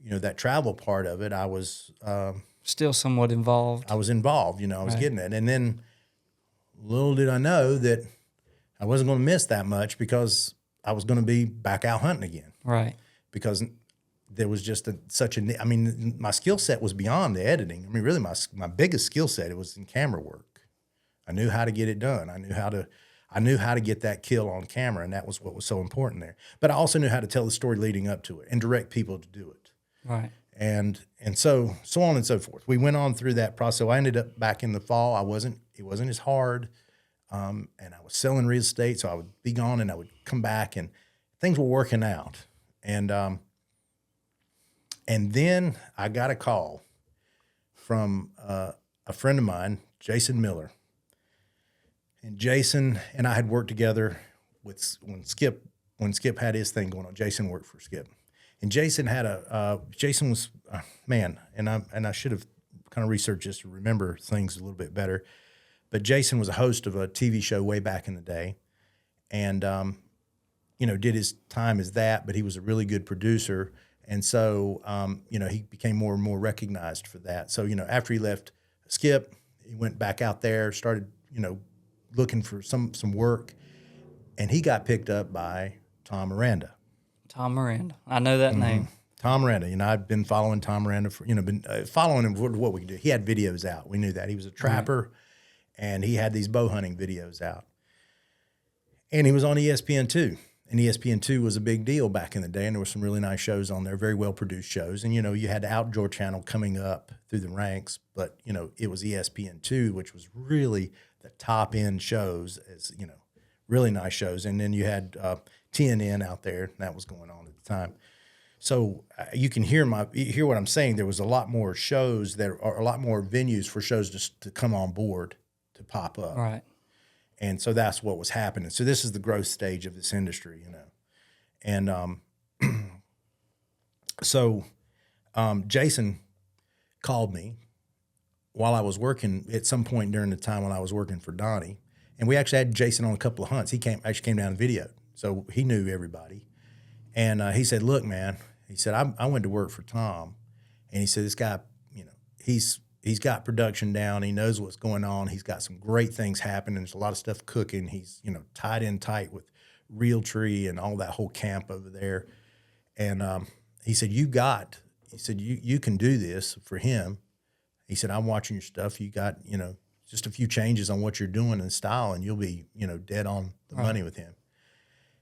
that travel part of it, I was
still somewhat involved.
I was involved. I was getting it. And then little did I know that I wasn't going to miss that much, because I was going to be back out hunting again.
Right.
Because there was just my skill set was beyond the editing. I mean, really, my biggest skill set, it was in camera work. I knew how to get it done. I knew how to get that kill on camera, and that was what was so important there. But I also knew how to tell the story leading up to it and direct people to do it.
Right.
And so on and so forth. We went on through that process. So I ended up back in the fall. It wasn't as hard. And I was selling real estate, so I would be gone and I would come back, and things were working out. And then I got a call from a friend of mine, Jason Miller. And Jason and I had worked together when Skip had his thing going on. Jason worked for Skip. And Jason Jason was, man, and I should have kind of researched this to remember things a little bit better. But Jason was a host of a TV show way back in the day, and did his time as that. But he was a really good producer, and so he became more and more recognized for that. So after he left Skip, he went back out there, started looking for some work, and he got picked up by Tom Miranda.
Tom Miranda, I know that name.
Tom Miranda, I've been following Tom Miranda for been following him for what we could do. He had videos out. We knew that he was a trapper. And he had these bow hunting videos out. And he was on ESPN2. And ESPN2 was a big deal back in the day. And there were some really nice shows on there, very well-produced shows. And, you had the Outdoor Channel coming up through the ranks. But, it was ESPN2, which was really the top-end shows, as, really nice shows. And then you had TNN out there, and that was going on at the time. So you can hear what I'm saying. There was a lot more shows, there are a lot more venues for shows to come on board, to pop up.
Right.
And so that's what was happening. So this is the growth stage of this industry, And so Jason called me while I was working at some point during the time when I was working for Donnie. And we actually had Jason on a couple of hunts. He came down and videoed. So he knew everybody. And he said, look, man, he said, I went to work for Tom. And he said, this guy, he's got production down. He knows what's going on. He's got some great things happening. There's a lot of stuff cooking. He's, tied in tight with Realtree and all that whole camp over there. And he said, you can do this for him. He said, I'm watching your stuff. You got, just a few changes on what you're doing in style, and you'll be, dead on the money with him.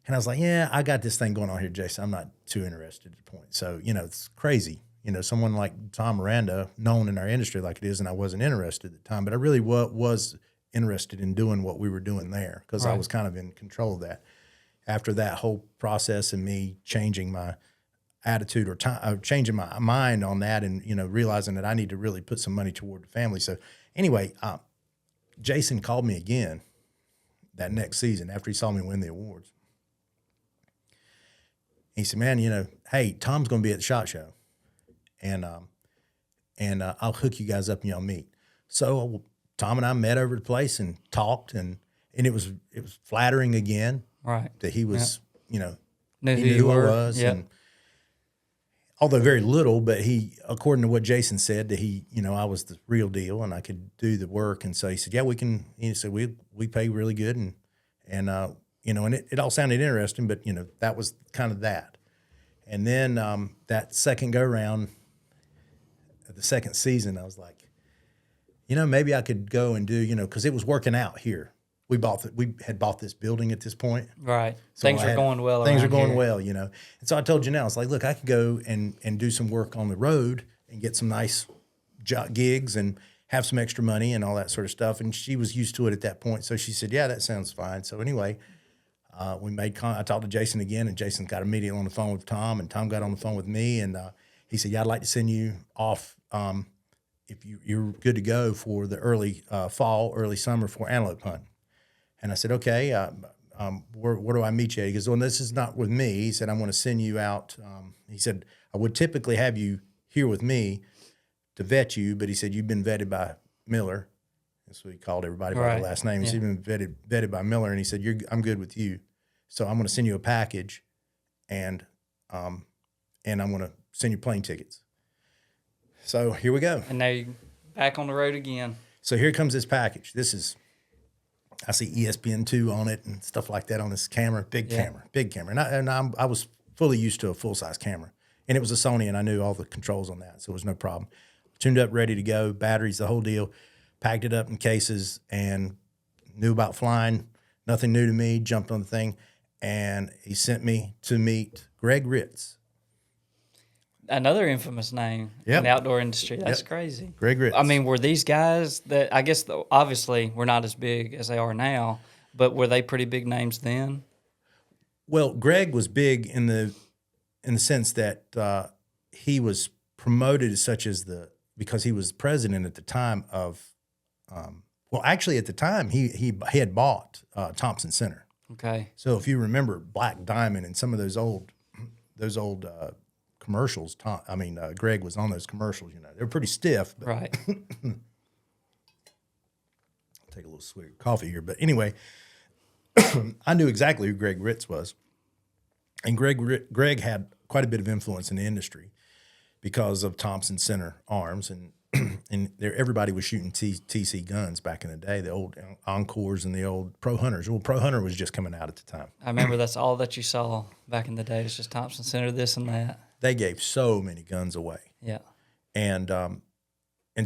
And I was like, yeah, I got this thing going on here, Jason. I'm not too interested at the point. So, it's crazy. Someone like Tom Miranda, known in our industry like it is, and I wasn't interested at the time, but I really was interested in doing what we were doing there, because I was kind of in control of that. After that whole process and me changing my attitude or changing my mind on that, and, realizing that I need to really put some money toward the family. So anyway, Jason called me again that next season after he saw me win the awards. He said, man, hey, Tom's going to be at the SHOT Show. And I'll hook you guys up and y'all meet. So Tom and I met over the place and talked, and it was flattering again,
right?
That he was,
knew
who I was,
yep.
And although very little, but he, according to what Jason said, that he, I was the real deal and I could do the work. And so he said, yeah, we can. He said we pay really good, and it all sounded interesting, but that was kind of that. And then that second go round. The second season, I was like, maybe I could go and do, because it was working out here we had bought this building at this point.
Right.
So
Things are going well.
Things are
around
going
here.
well, And so I told Janelle, it's like, look, I could go and do some work on the road and get some nice gigs and have some extra money and all that sort of stuff. And she was used to it at that point. So she said, yeah, that sounds fine. So anyway, I talked to Jason again, and Jason got immediately on the phone with Tom, and Tom got on the phone with me. And he said, yeah, I'd like to send you off if you're good to go for the early fall, early summer for antelope hunt. And I said, okay, where do I meet you at? He goes, well, this is not with me. He said, I'm going to send you out. He said, I would typically have you here with me to vet you, but he said, you've been vetted by Miller. That's what he called everybody by their last name. He said, you've been vetted by Miller. And he said, I'm good with you. So I'm going to send you a package, and I'm going to send you plane tickets. So here we go.
And now you're back on the road again.
So here comes this package. I see ESPN2 on it and stuff like that on this camera, big camera. And I was fully used to a full-size camera. And it was a Sony, and I knew all the controls on that, so it was no problem. Tuned up, ready to go, batteries, the whole deal. Packed it up in cases and knew about flying. Nothing new to me, jumped on the thing. And he sent me to meet Gregg Ritz.
Another infamous name in the outdoor industry. That's crazy.
Gregg Ritz.
I mean, were these guys that, I guess, obviously, we're not as big as they are now, but were they pretty big names then?
Well, Gregg was big in the sense that he was promoted because he was president at the time of, actually at the time he had bought Thompson Center.
Okay.
So if you remember Black Diamond and some of those old commercials, Gregg was on those commercials. They were pretty stiff. But
right.
I'll take a little swig of coffee here, but anyway, I knew exactly who Gregg Ritz was, and Gregg had quite a bit of influence in the industry because of Thompson Center arms, and everybody was shooting TC guns back in the day, the old Encores and the old Pro Hunters. Well, Pro Hunter was just coming out at the time.
I remember that's all that you saw back in the day. It's just Thompson Center, this and that.
They gave so many guns away.
Yeah.
And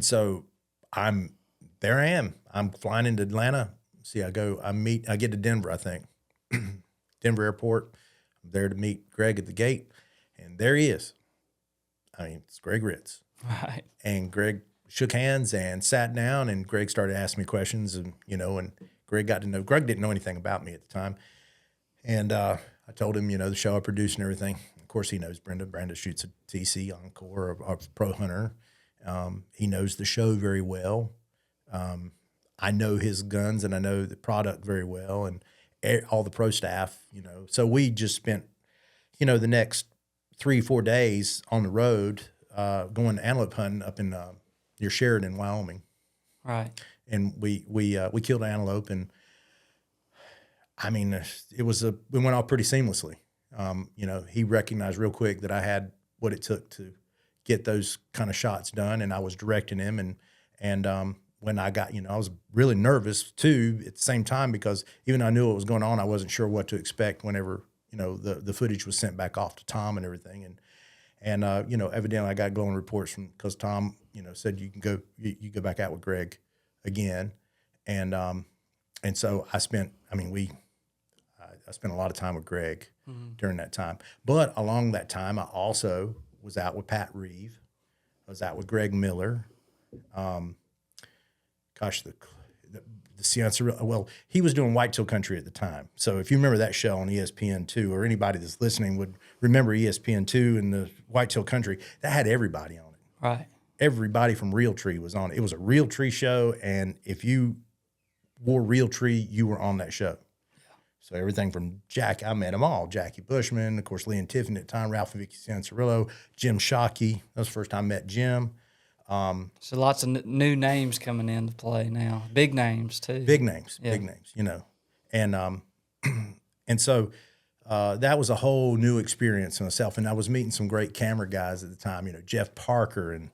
so I am. I'm flying into Atlanta. See, I get to Denver, I think. Denver Airport. I'm there to meet Gregg at the gate, and there he is. It's Gregg Ritz.
Right.
And Gregg shook hands and sat down, and Gregg started asking me questions, and Gregg got to know. Gregg didn't know anything about me at the time, and I told him, the show I produced and everything. Of course, he knows Brenda. Brenda shoots a TC Encore or Pro Hunter. He knows the show very well. I know his guns, and I know the product very well, and all the pro staff. So we just spent, the next 3-4 days on the road. Going antelope hunting up in near Sheridan, Wyoming.
Right.
And we killed an antelope, and we went off pretty seamlessly. He recognized real quick that I had what it took to get those kind of shots done, and I was directing him. And when I got, I was really nervous too at the same time, because even though I knew what was going on, I wasn't sure what to expect whenever the footage was sent back off to Tom and everything. And evidently I got glowing reports because Tom, said you can go, you go back out with Gregg again. And so I spent a lot of time with Gregg during that time. But along that time, I also was out with Pat Reeve. I was out with Greg Miller. He was doing Whitetail Country at the time. So if you remember that show on ESPN2, or anybody that's listening would remember ESPN2 and the Whitetail Country, that had everybody on it.
Right.
Everybody from Realtree was on it. It was a Realtree show, and if you wore Realtree, you were on that show. Yeah. So everything from I met them all. Jackie Bushman, of course, Lee and Tiffany at the time, Ralph and Vicky Sansarillo, Jim Shockey. That was the first time I met Jim.
So lots of new names coming into play now. Big names too.
Big names, and so that was a whole new experience in itself. And I was meeting some great camera guys at the time, Jeff Parker and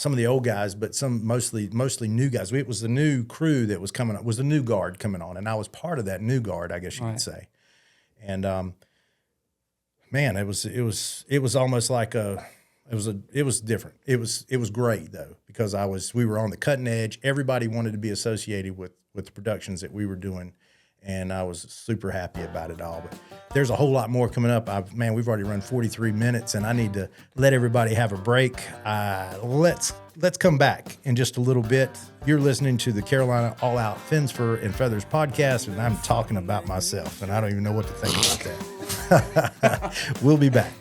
some of the old guys, but some mostly new guys. It was the new crew that was coming up. Was the new guard coming on, and I was part of that new guard, I guess you could say. And man, it was almost like a it was different. It was great though, because we were on the cutting edge. Everybody wanted to be associated with the productions that we were doing, and I was super happy about it all. But there's a whole lot more coming up. We've already run 43 minutes, and I need to let everybody have a break. Let's come back in just a little bit. You're listening to the Carolina All Out Fins, Fur, and Feathers podcast, and I'm talking about myself, and I don't even know what to think about that. We'll be back.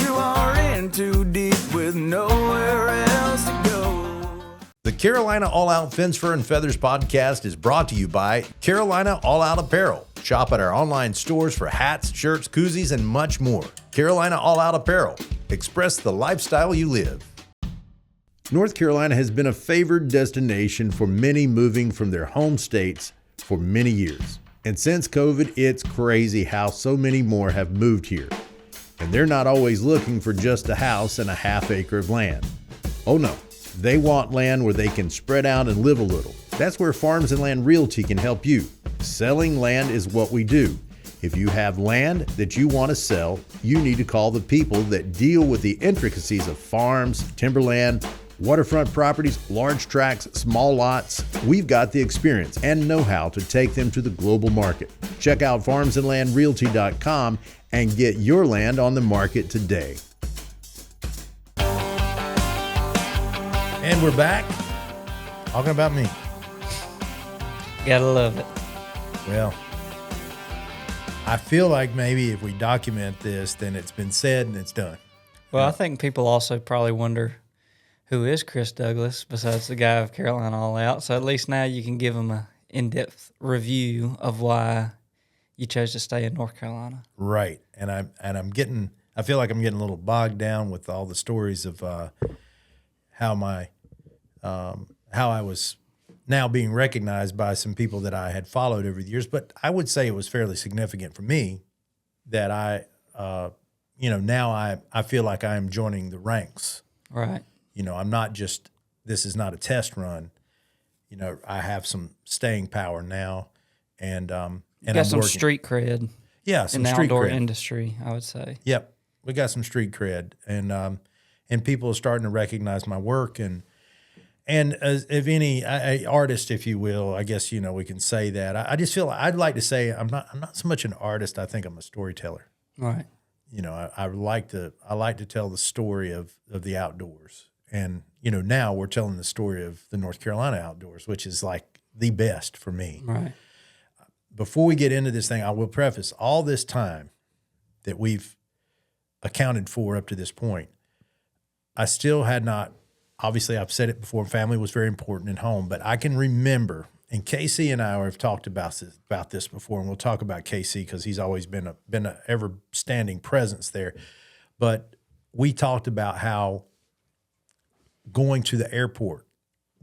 You are in too deep with nowhere else to go.
The Carolina All Out Fins, Fur, and Feathers podcast is brought to you by Carolina All Out Apparel. Shop at our online stores for hats, shirts, koozies, and much more. Carolina All Out Apparel. Express the lifestyle you live. North Carolina has been a favored destination for many moving from their home states for many years. And since COVID, it's crazy how so many more have moved here. And they're not always looking for just a house and a half acre of land. Oh no, they want land where they can spread out and live a little. That's where Farms and Land Realty can help you. Selling land is what we do. If you have land that you want to sell, you need to call the people that deal with the intricacies of farms, timberland, waterfront properties, large tracts, small lots. We've got the experience and know-how to take them to the global market. Check out farmsandlandrealty.com and get your land on the market today. And we're back talking about me.
Gotta love it.
Well, I feel like maybe if we document this, then it's been said and it's done.
Well, I think people also probably wonder, who is Chris Douglas besides the guy of Carolina All Out? So at least now you can give them an in-depth review of why you chose to stay in North Carolina.
Right. And I feel like I'm getting a little bogged down with all the stories of how I was now being recognized by some people that I had followed over the years. But I would say it was fairly significant for me that now I feel like I am joining the ranks.
Right.
I'm not just, this is not a test run. I have some staying power now, and
got
I'm
some
working.
street cred.
Yeah, some
in the
street
outdoor
cred.
industry, I would say.
Yep, we got some street cred, and people are starting to recognize my work, and as if any artist, if you will, I guess we can say that. I just feel I'd like to say I'm not so much an artist. I think I'm a storyteller.
Right.
I like to tell the story of the outdoors. And, now we're telling the story of the North Carolina outdoors, which is like the best for me.
Right.
Before we get into this thing, I will preface all this time that we've accounted for up to this point. I still had not, obviously I've said it before, family was very important at home, but I can remember, and Casey and I have talked about this before, and we'll talk about Casey because he's always been a ever-standing presence there. But we talked about how going to the airport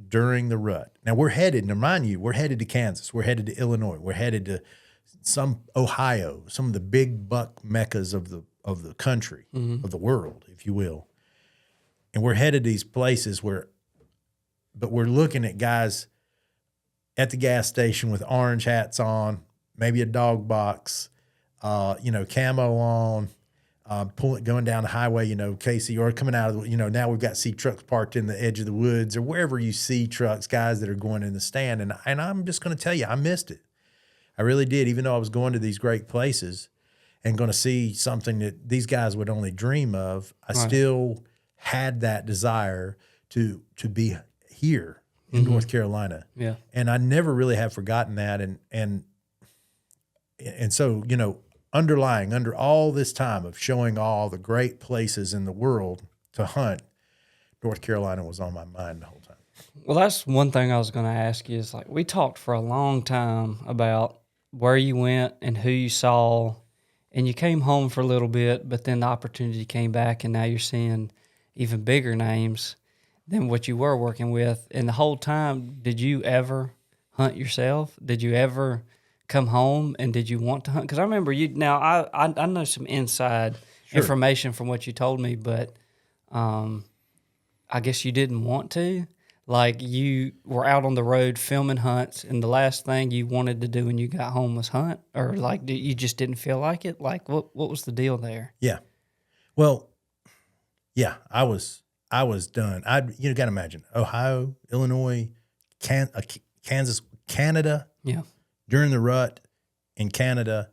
during the rut. Now we're headed to Kansas, we're headed to Illinois, we're headed to some Ohio, some of the big buck meccas of the country, of the world, if you will. And we're headed to these places but we're looking at guys at the gas station with orange hats on, maybe a dog box, camo on, going down the highway, Casey, or coming out of now we've got trucks parked in the edge of the woods or wherever you see trucks, guys that are going in the stand. And I'm just going to tell you, I missed it. I really did. Even though I was going to these great places and going to see something that these guys would only dream of, I still had that desire to be here in North Carolina.
Yeah.
And I never really have forgotten that. And so, underlying under all this time of showing all the great places in the world to hunt, North Carolina was on my mind the whole time.
Well, that's one thing I was going to ask you is, like, we talked for a long time about where you went and who you saw, and you came home for a little bit, but then the opportunity came back, and now you're seeing even bigger names than what you were working with. And the whole time, did you ever hunt yourself? Did you ever come home and did you want to hunt? Because I remember you. Now I know some inside information from what you told me, but I guess you didn't want to. Like, you were out on the road filming hunts, and the last thing you wanted to do when you got home was hunt, or like you just didn't feel like it. Like, what was the deal there?
Yeah, well, Yeah, I was done. You got to imagine Ohio, Illinois, Kansas, Canada.
Yeah.
During the rut in Canada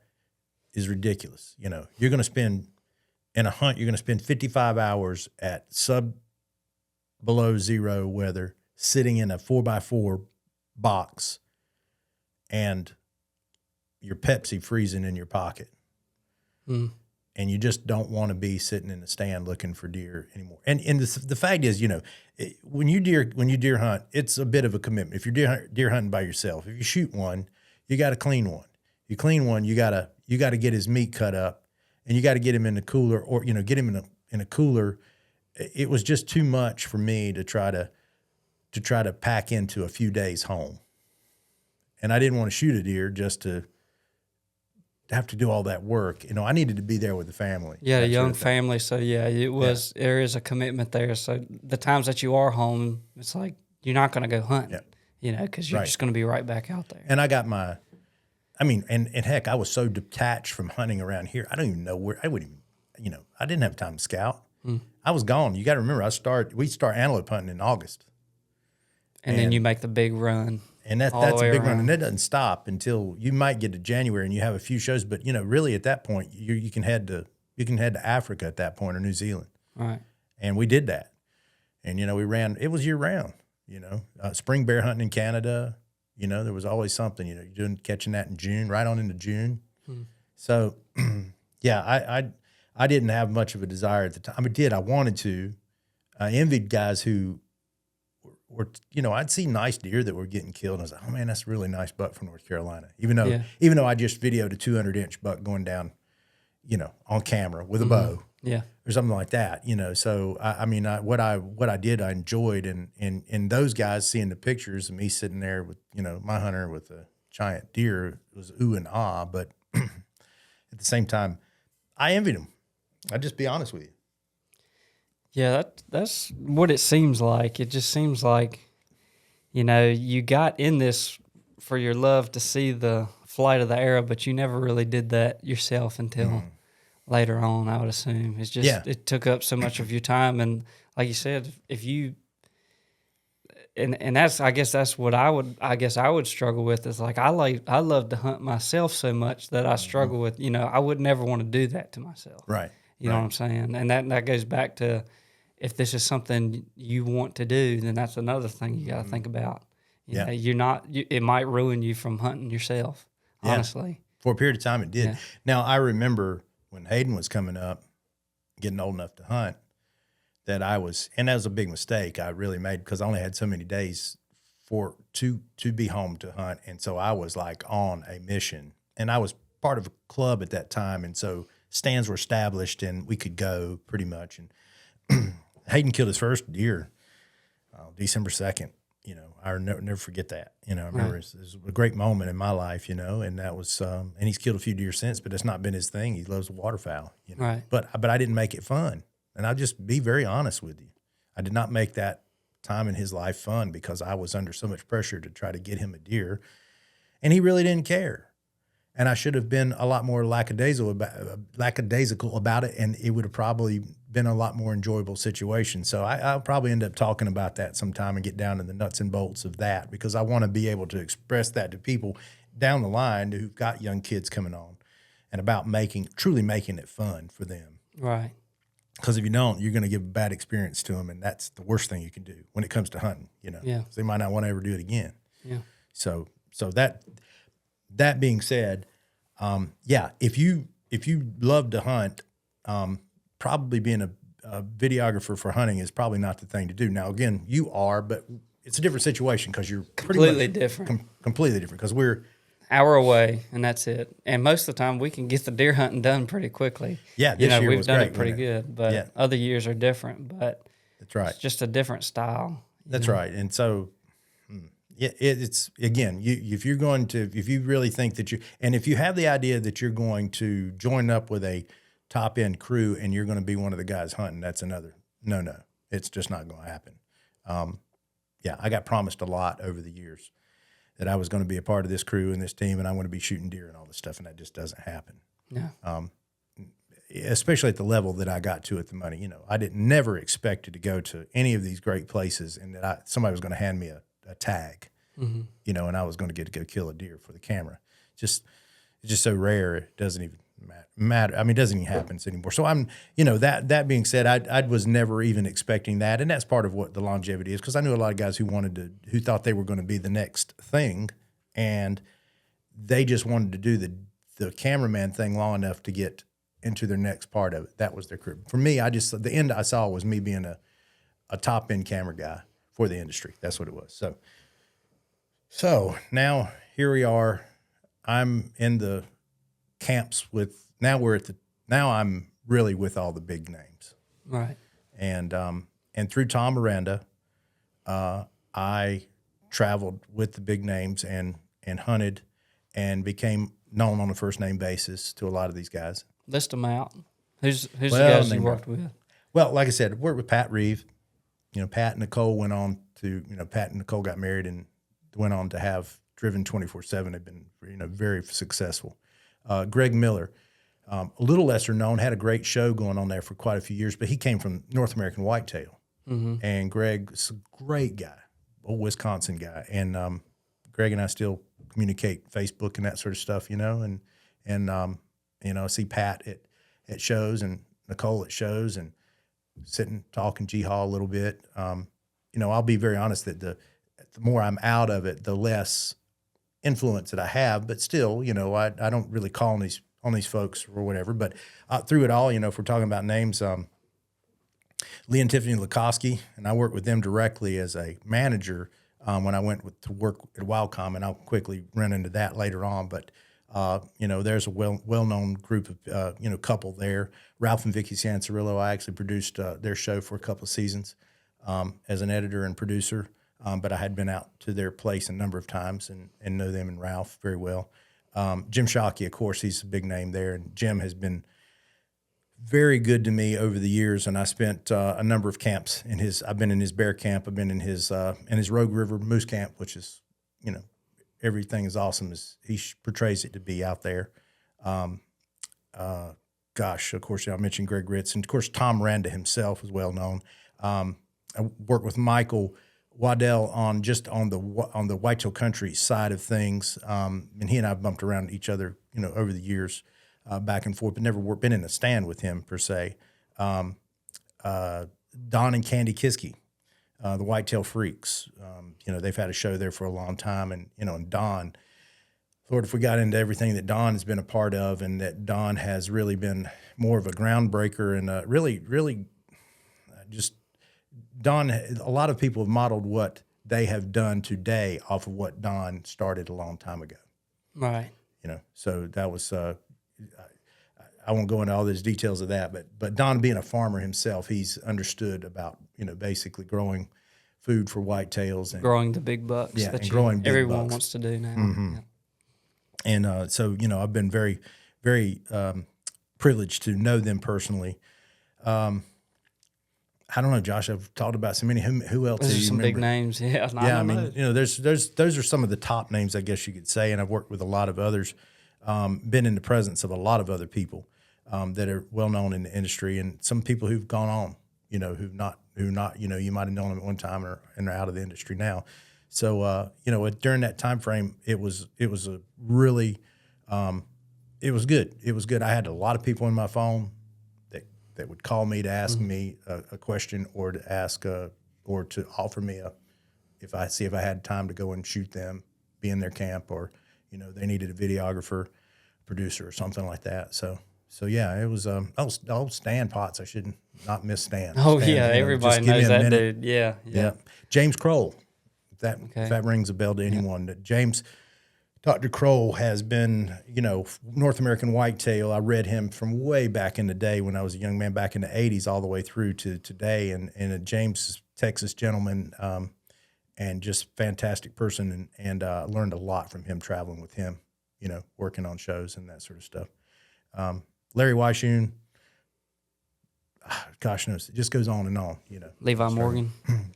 is ridiculous. You're going to spend in a hunt. You're going to spend 55 hours at below zero weather, sitting in a 4x4 box, and your Pepsi freezing in your pocket.
Mm.
And you just don't want to be sitting in the stand looking for deer anymore. And the fact is, when you deer hunt, it's a bit of a commitment. If you're deer hunting by yourself, if you shoot one, you got to clean one. You clean one, you gotta get his meat cut up, and you got to get him in the cooler, or get him in a cooler. It was just too much for me to try to pack into a few days home, and I didn't want to shoot a deer just to have to do all that work. I needed to be there with the family.
Yeah, a young family. So it was. Yeah. There is a commitment there. So the times that you are home, it's like you're not going to go hunting.
Yeah.
Because you're just going to be right back out there.
And I got and heck, I was so detached from hunting around here. I don't even know where I would even. I didn't have time to scout. I was gone. You got to remember, we start antelope hunting in August,
and then you make the big run.
And that's a big run, and it doesn't stop until you might get to January, and you have a few shows. But really at that point, you can head to Africa at that point, or New Zealand.
Right.
And we did that, and we ran. It was year round. Spring bear hunting in Canada. There was always something. You're catching that in June, right on into June. So, yeah, I didn't have much of a desire at the time. I wanted to. I envied guys who were, I'd see nice deer that were getting killed. And I was like, oh man, that's a really nice buck from North Carolina. Even though I just videoed a 200-inch buck going down, on camera with a bow.
Yeah.
Or something like that, So what I did, I enjoyed, and those guys seeing the pictures of me sitting there with my hunter with a giant deer was ooh and ah, but at the same time, I envied them. I'd just be honest with you.
Yeah, that's what it seems like. It just seems like, you got in this for your love to see the flight of the arrow, but you never really did that yourself until later on, I would assume. It's just, it took up so much of your time. And like you said, if you, and that's, I guess that's what I would struggle with, is like, I love to hunt myself so much that I struggle with, I would never want to do that to myself.
Right.
You know what I'm saying? And that goes back to, if this is something you want to do, then that's another thing you got to think about. You know, it might ruin you from hunting yourself, honestly.
For a period of time, it did.
Yeah.
Now, I remember when Hayden was coming up, getting old enough to hunt, and that was a big mistake I really made, because I only had so many days to be home to hunt. And so I was like on a mission, and I was part of a club at that time. And so stands were established and we could go pretty much. And Hayden killed his first deer December 2nd. I'll never forget that. I remember it was a great moment in my life, and that was, and he's killed a few deer since, but it's not been his thing. He loves waterfowl,
Right.
But I didn't make it fun. And I'll just be very honest with you. I did not make that time in his life fun, because I was under so much pressure to try to get him a deer, and he really didn't care. And I should have been a lot more lackadaisical about it, and it would have probably been a lot more enjoyable situation. So I'll probably end up talking about that sometime and get down to the nuts and bolts of that, because I want to be able to express that to people down the line who've got young kids coming on, and about truly making it fun for them. Right. Because if you don't, you're going to give a bad experience to them, and that's the worst thing you can do when it comes to hunting. Yeah. 'Cause they might not want to ever do it again. Yeah. So that being said, if you love to hunt, probably being a videographer for hunting is probably not the thing to do. Now, again, you are, but it's a different situation, because you're
completely different.
Completely different, because we're
hour away, and that's it. And most of the time, we can get the deer hunting done pretty quickly.
Yeah, this year
we've
was
done
great,
it pretty good, but other years are different. But
that's right.
It's just a different style.
That's right, and so. It's again, if you really think that and if you have the idea that you're going to join up with a top end crew and you're going to be one of the guys hunting, that's another no. It's just not going to happen. I got promised a lot over the years that I was going to be a part of this crew and this team, and I'm going to be shooting deer and all this stuff, and that just doesn't happen. Yeah. especially at the level that I got to at the money. You know, I never expected to go to any of these great places and that somebody was going to hand me a tag, you know, and I was going to get to go kill a deer for the camera. It's just so rare. It doesn't even matter. I mean, it doesn't even happen anymore. So I'm, you know, that being said, I was never even expecting that. And that's part of what the longevity is. Cause I knew a lot of guys who thought they were going to be the next thing. And they just wanted to do the cameraman thing long enough to get into their next part of it. That was their career. For me, the end I saw was me being a top end camera guy for the industry. That's what it was. So now here we are. I'm in the camps now I'm really with all the big names.
Right.
And through Tom Miranda, I traveled with the big names and hunted and became known on a first name basis to a lot of these guys.
List them out. Who's the guys you worked with?
Well, like I said, worked with Pat Reeve. You know, Pat and Nicole went on to, you know, Pat and Nicole got married and went on to have driven 24/7. They've been, you know, very successful. Greg Miller, a little lesser known, had a great show going on there for quite a few years, but he came from North American Whitetail. And Greg's a great guy, old Wisconsin guy. And Greg and I still communicate Facebook and that sort of stuff, you know, and you know, see Pat at shows and Nicole at shows and sitting talking G-Haw a little bit. You know, I'll be very honest that the more I'm out of it, the less influence that I have, but still, you know, I don't really call on these folks or whatever, but through it all, you know, if we're talking about names, Lee and Tiffany Lakosky, and I worked with them directly as a manager when I went to work at Wildcomm, and I'll quickly run into that later on. But you know, there's a well-known group of you know, couple there. Ralph and Vicky Sansarillo. I actually produced their show for a couple of seasons as an editor and producer. But I had been out to their place a number of times and know them and Ralph very well. Jim Shockey, of course, he's a big name there, and Jim has been very good to me over the years, and I spent a number of camps I've been in his bear camp. I've been in his Rogue River moose camp, which is, you know, everything is awesome as he portrays it to be out there. Gosh, of course, I mentioned Gregg Ritz, and of course, Tom Miranda himself is well known. I worked with Michael Waddell on the Whitetail Country side of things, and he and I bumped around each other, you know, over the years. Back and forth, but never been in a stand with him per se. Don and Kandi Kisky, the Whitetail Freaks. You know, they've had a show there for a long time, and you know, and Don. Lord, if we got into everything that Don has been a part of, and that Don has really been more of a groundbreaker, and really, just Don. A lot of people have modeled what they have done today off of what Don started a long time ago.
Right.
You know, so that was. I won't go into all those details of that, but Don, being a farmer himself, he's understood about, you know, basically growing food for whitetails and
growing the big bucks.
Yeah,
that
and growing big
everyone
bucks.
wants to do now.
Mm-hmm.
Yeah.
And so, you know, I've been very, very privileged to know them personally. I don't know, Josh. I've talked about so many. Who else?
Those
do
are
you
some
remember?
big names. Yeah.
I mean, you know, those are some of the top names, I guess you could say. And I've worked with a lot of others. Been in the presence of a lot of other people that are well known in the industry, and some people who've gone on, you know, who not, you know, you might have known them at one time and they're out of the industry now. So, you know, during that time frame, it was a really, it was good. It was good. I had a lot of people in my phone that would call me to ask me a question, or to ask, or to offer me if I had time to go and shoot them, be in their camp, or, you know, they needed a videographer, producer, or something like that. So yeah, it was, Stan Potts. I should not miss Stan.
Oh,
Stan,
yeah,
you know,
everybody
just give me
knows
a
that
minute.
dude. Yeah.
Yeah. James Kroll. If that rings a bell to anyone. That James, Dr. Kroll has been, you know, North American Whitetail. I read him from way back in the day when I was a young man, back in the 80s, all the way through to today. And James, Texas gentleman, and just fantastic person, and learned a lot from him traveling with him, you know, working on shows and that sort of stuff. Larry Weishuhn, gosh knows, it just goes on and on, you know.
Levi Morgan.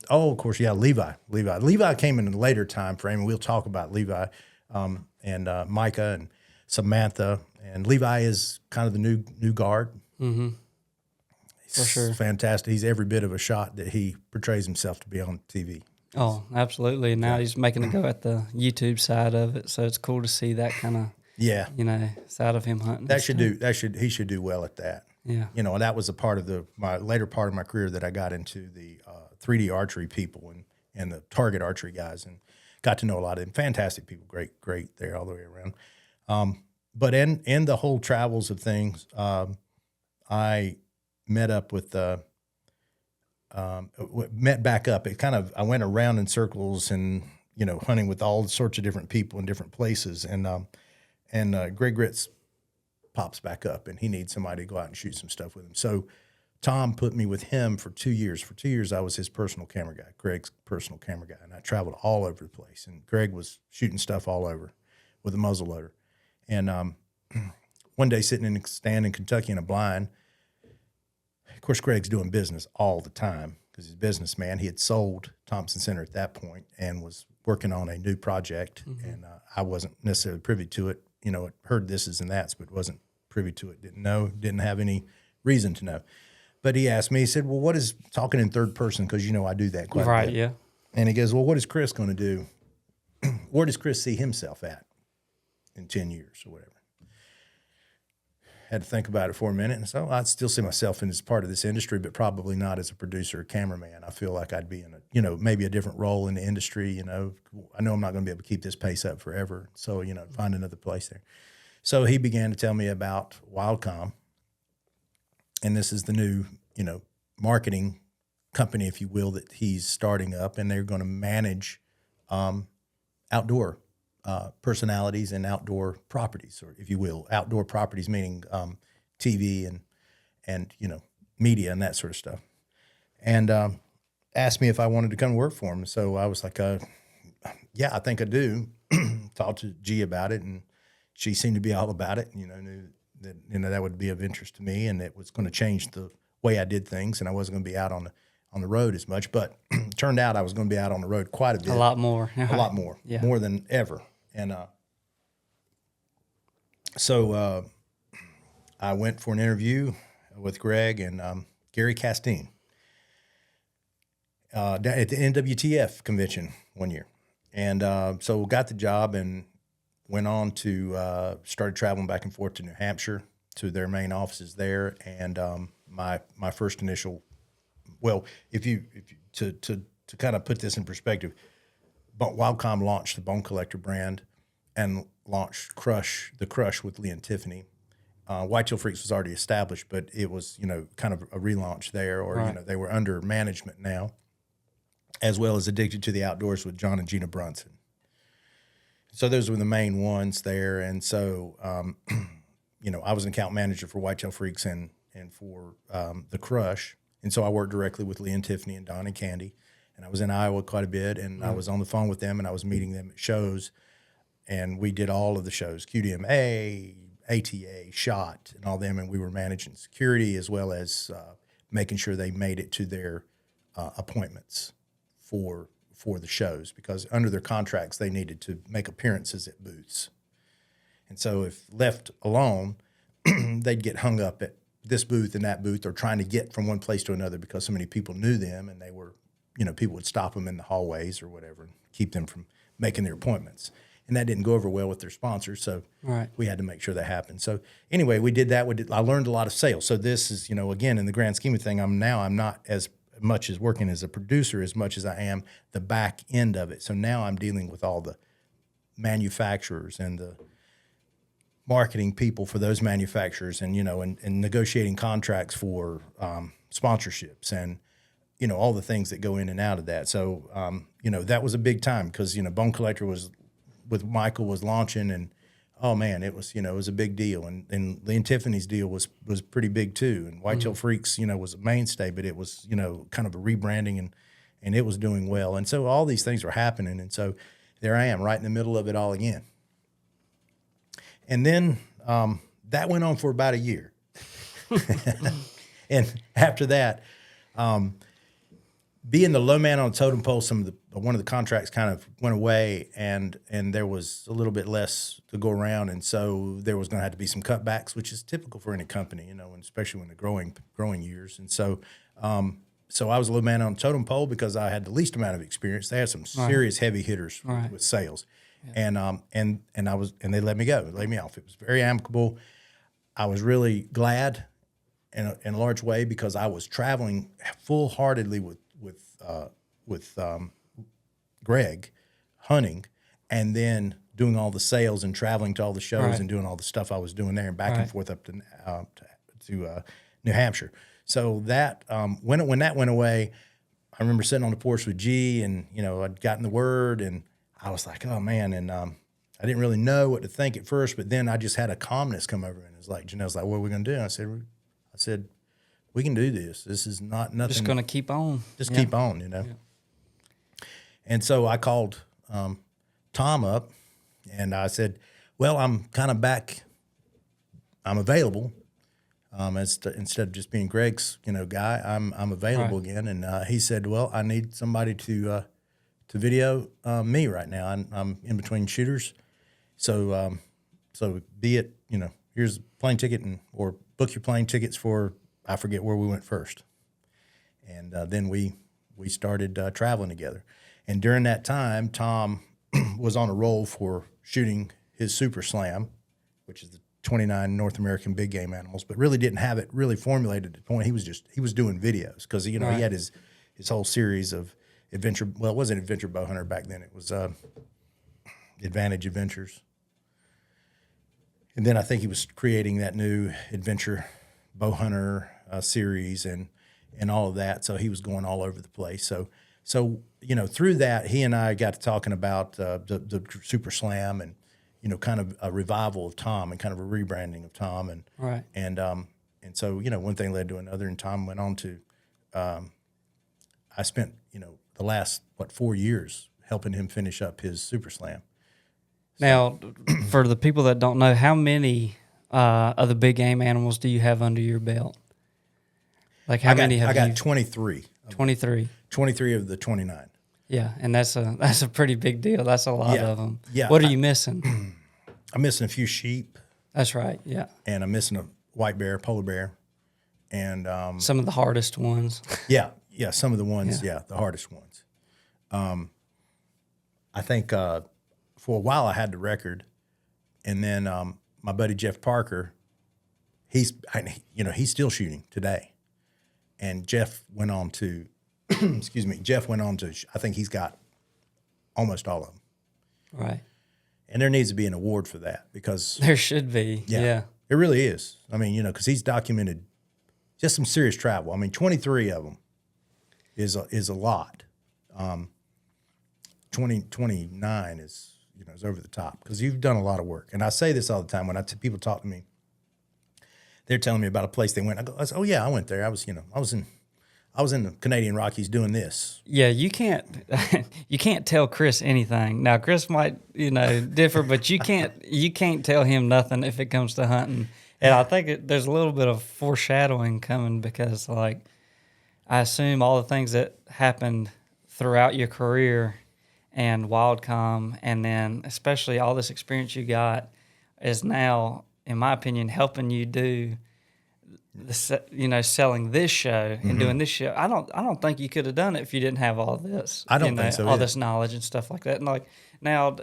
Oh, of course, yeah, Levi. Levi came in a later time frame, and we'll talk about Levi, and Micah and Samantha. And Levi is kind of the new guard.
For sure.
Fantastic. He's every bit of a shot that he portrays himself to be on TV.
Oh, absolutely. And now he's making a go at the YouTube side of it. So it's cool to see that kind of,
Yeah.
side of him hunting.
He should do well at that.
Yeah.
And that was a part of my later part of my career that I got into the 3D archery people and the target archery guys, and got to know a lot of them. Fantastic people, great there all the way around. But in the whole travels of things, I met up with met back up. I went around in circles and hunting with all sorts of different people in different places, and Gregg Ritz pops back up, and he needs somebody to go out and shoot some stuff with him. So Tom put me with him for 2 years. For 2 years, I was his personal camera guy, Gregg's personal camera guy, and I traveled all over the place. And Gregg was shooting stuff all over with a muzzle loader. And one day, sitting in a stand in Kentucky in a blind, of course, Gregg's doing business all the time because he's a businessman. He had sold Thompson Center at that point and was working on a new project, and I wasn't necessarily privy to it. Heard thises and that's, but wasn't privy to it. Didn't know, didn't have any reason to know. But he asked me, he said, well, what is, talking in third person, because I do that quite a bit.
Right, yeah.
And he goes, well, what is Chris going to do? Where does Chris see himself at in 10 years or whatever? Had to think about it for a minute. And so I'd still see myself as part of this industry, but probably not as a producer or cameraman. I feel like I'd be in maybe a different role in the industry. I know I'm not going to be able to keep this pace up forever. So, find another place there. So he began to tell me about Wildcomm. And this is the new, marketing company, if you will, that he's starting up. And they're going to manage outdoor personalities and outdoor properties, or if you will, outdoor properties, meaning TV and media and that sort of stuff. And asked me if I wanted to come work for him. So I was like, yeah, I think I do. Talked to G about it, and she seemed to be all about it. Knew that that would be of interest to me, and it was going to change the way I did things, and I wasn't going to be out on the road as much. But turned out I was going to be out on the road quite a bit,
a lot more,
yeah. More than ever. And so I went for an interview with Gregg and Gary Castine at the NWTF convention one year. And so got the job and went on to started traveling back and forth to New Hampshire to their main offices there. And my first initial, well, if you to kind of put this in perspective, Wildcomm launched the Bone Collector brand and launched the Crush with Lee and Tiffany. Whitetail Freaks was already established, but it was, kind of a relaunch there, or,
right.
They were under management now, as well as Addicted to the Outdoors with John and Gina Brunson. So those were the main ones there. And so, I was an account manager for Whitetail Freaks and for the Crush. And so I worked directly with Lee and Tiffany and Don and Kandi. And I was in Iowa quite a bit, and I was on the phone with them, and I was meeting them at shows. And we did all of the shows, QDMA, ATA, SHOT, and all them, and we were managing security as well as making sure they made it to their appointments for the shows, because under their contracts they needed to make appearances at booths. And so if left alone, they'd get hung up at this booth and that booth, or trying to get from one place to another because so many people knew them, and they were, people would stop them in the hallways or whatever and keep them from making their appointments. And that didn't go over well with their sponsors, so
right.
We had to make sure that happened. So anyway, we did that. I learned a lot of sales. So this is, again, in the grand scheme of things, I'm not as much as working as a producer as much as I am the back end of it. So now I'm dealing with all the manufacturers and the marketing people for those manufacturers, and and negotiating contracts for sponsorships and all the things that go in and out of that. So that was a big time, because Bone Collector was with Michael was launching, and oh man, it was it was a big deal, and Lee and Tiffany's deal was pretty big too, and Whitetail Freaks was a mainstay, but it was kind of a rebranding, and it was doing well, and so all these things were happening, and so there I am right in the middle of it all again. And then that went on for about a year. And after that, being the low man on the totem pole, one of the contracts kind of went away, and there was a little bit less to go around, and so there was going to have to be some cutbacks, which is typical for any company, and especially when the growing years. And so, so I was a low man on the totem pole because I had the least amount of experience. They had some serious heavy hitters with sales, and they let me go, laid me off. It was very amicable. I was really glad in a large way because I was traveling full-heartedly with Gregg, hunting, and then doing all the sales and traveling to all the shows and doing all the stuff I was doing there and back and forth up to New Hampshire. So that when that went away, I remember sitting on the porch with G, and I'd gotten the word, and I was like, oh man, and I didn't really know what to think at first, but then I just had a calmness come over, and it was like Janelle's like, what are we gonna do? And I said, we can do this. This is not nothing.
Just going to keep on.
Just keep on, Yeah. And so I called Tom up, and I said, well, I'm kind of back. I'm available. Instead of just being Gregg's, guy, I'm available again. And he said, well, I need somebody to video me right now. I'm in between shooters. So be it, here's a plane ticket or book your plane tickets for, I forget where we went first. And then we started traveling together. And during that time, Tom was on a roll for shooting his Super Slam, which is the 29 North American big game animals, but really didn't have it really formulated at the point. He was doing videos because, he had his whole series of adventure. Well, it wasn't Adventure Bow Hunter back then. It was Advantage Adventures. And then I think he was creating that new Adventure Bow Hunter series and all of that. So he was going all over the place. So through that, he and I got to talking about the Super Slam and, kind of a revival of Tom and kind of a rebranding of Tom. And so, one thing led to another, and Tom went on to, I spent, the last, 4 years helping him finish up his Super Slam.
Now, for the people that don't know, how many of the big game animals do you have under your belt? Like how many have you?
I got 23.
23.
23 of the 29.
Yeah, and that's a pretty big deal. That's a lot of them.
Yeah.
What are you missing?
I'm missing a few sheep.
That's right, yeah.
And I'm missing a white bear, polar bear, and
some of the hardest ones.
yeah, some of the ones, the hardest ones. I think for a while I had the record, and then my buddy Jeff Parker, he's still shooting today, and Jeff went on to, I think he's got almost all of them.
Right.
And there needs to be an award for that because
there should be. Yeah.
It really is. I mean, because he's documented just some serious travel. I mean, 23 of them is a lot. 29 is over the top because you've done a lot of work. And I say this all the time when people talk to me. They're telling me about a place they went. I say, oh yeah, I went there. I was in the Canadian Rockies doing this.
Yeah, you can't tell Chris anything. Now Chris might, differ, but you can't tell him nothing if it comes to hunting. And I think there's a little bit of foreshadowing coming because, I assume all the things that happened throughout your career and Wildcomm, and then especially all this experience you got, is now, in my opinion, helping you do selling this show and doing this show. I don't think you could have done it if you didn't have all this.
I don't think so.
All this knowledge and stuff like that. And now,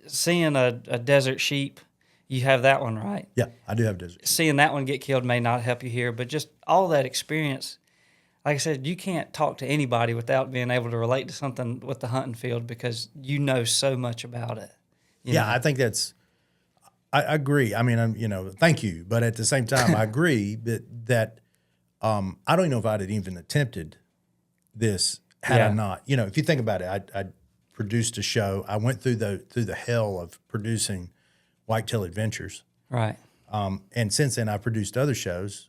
seeing a desert sheep, you have that one, right?
Yeah, I do have desert sheep.
Seeing that one get killed may not help you here, but just all that experience. Like I said, you can't talk to anybody without being able to relate to something with the hunting field because you know so much about it.
I think that's. I agree. I mean, thank you, but at the same time, I agree that I don't even know if I'd have even attempted this had I not. If you think about it, I produced a show. I went through the hell of producing Whitetail Adventures,
right?
And since then, I produced other shows.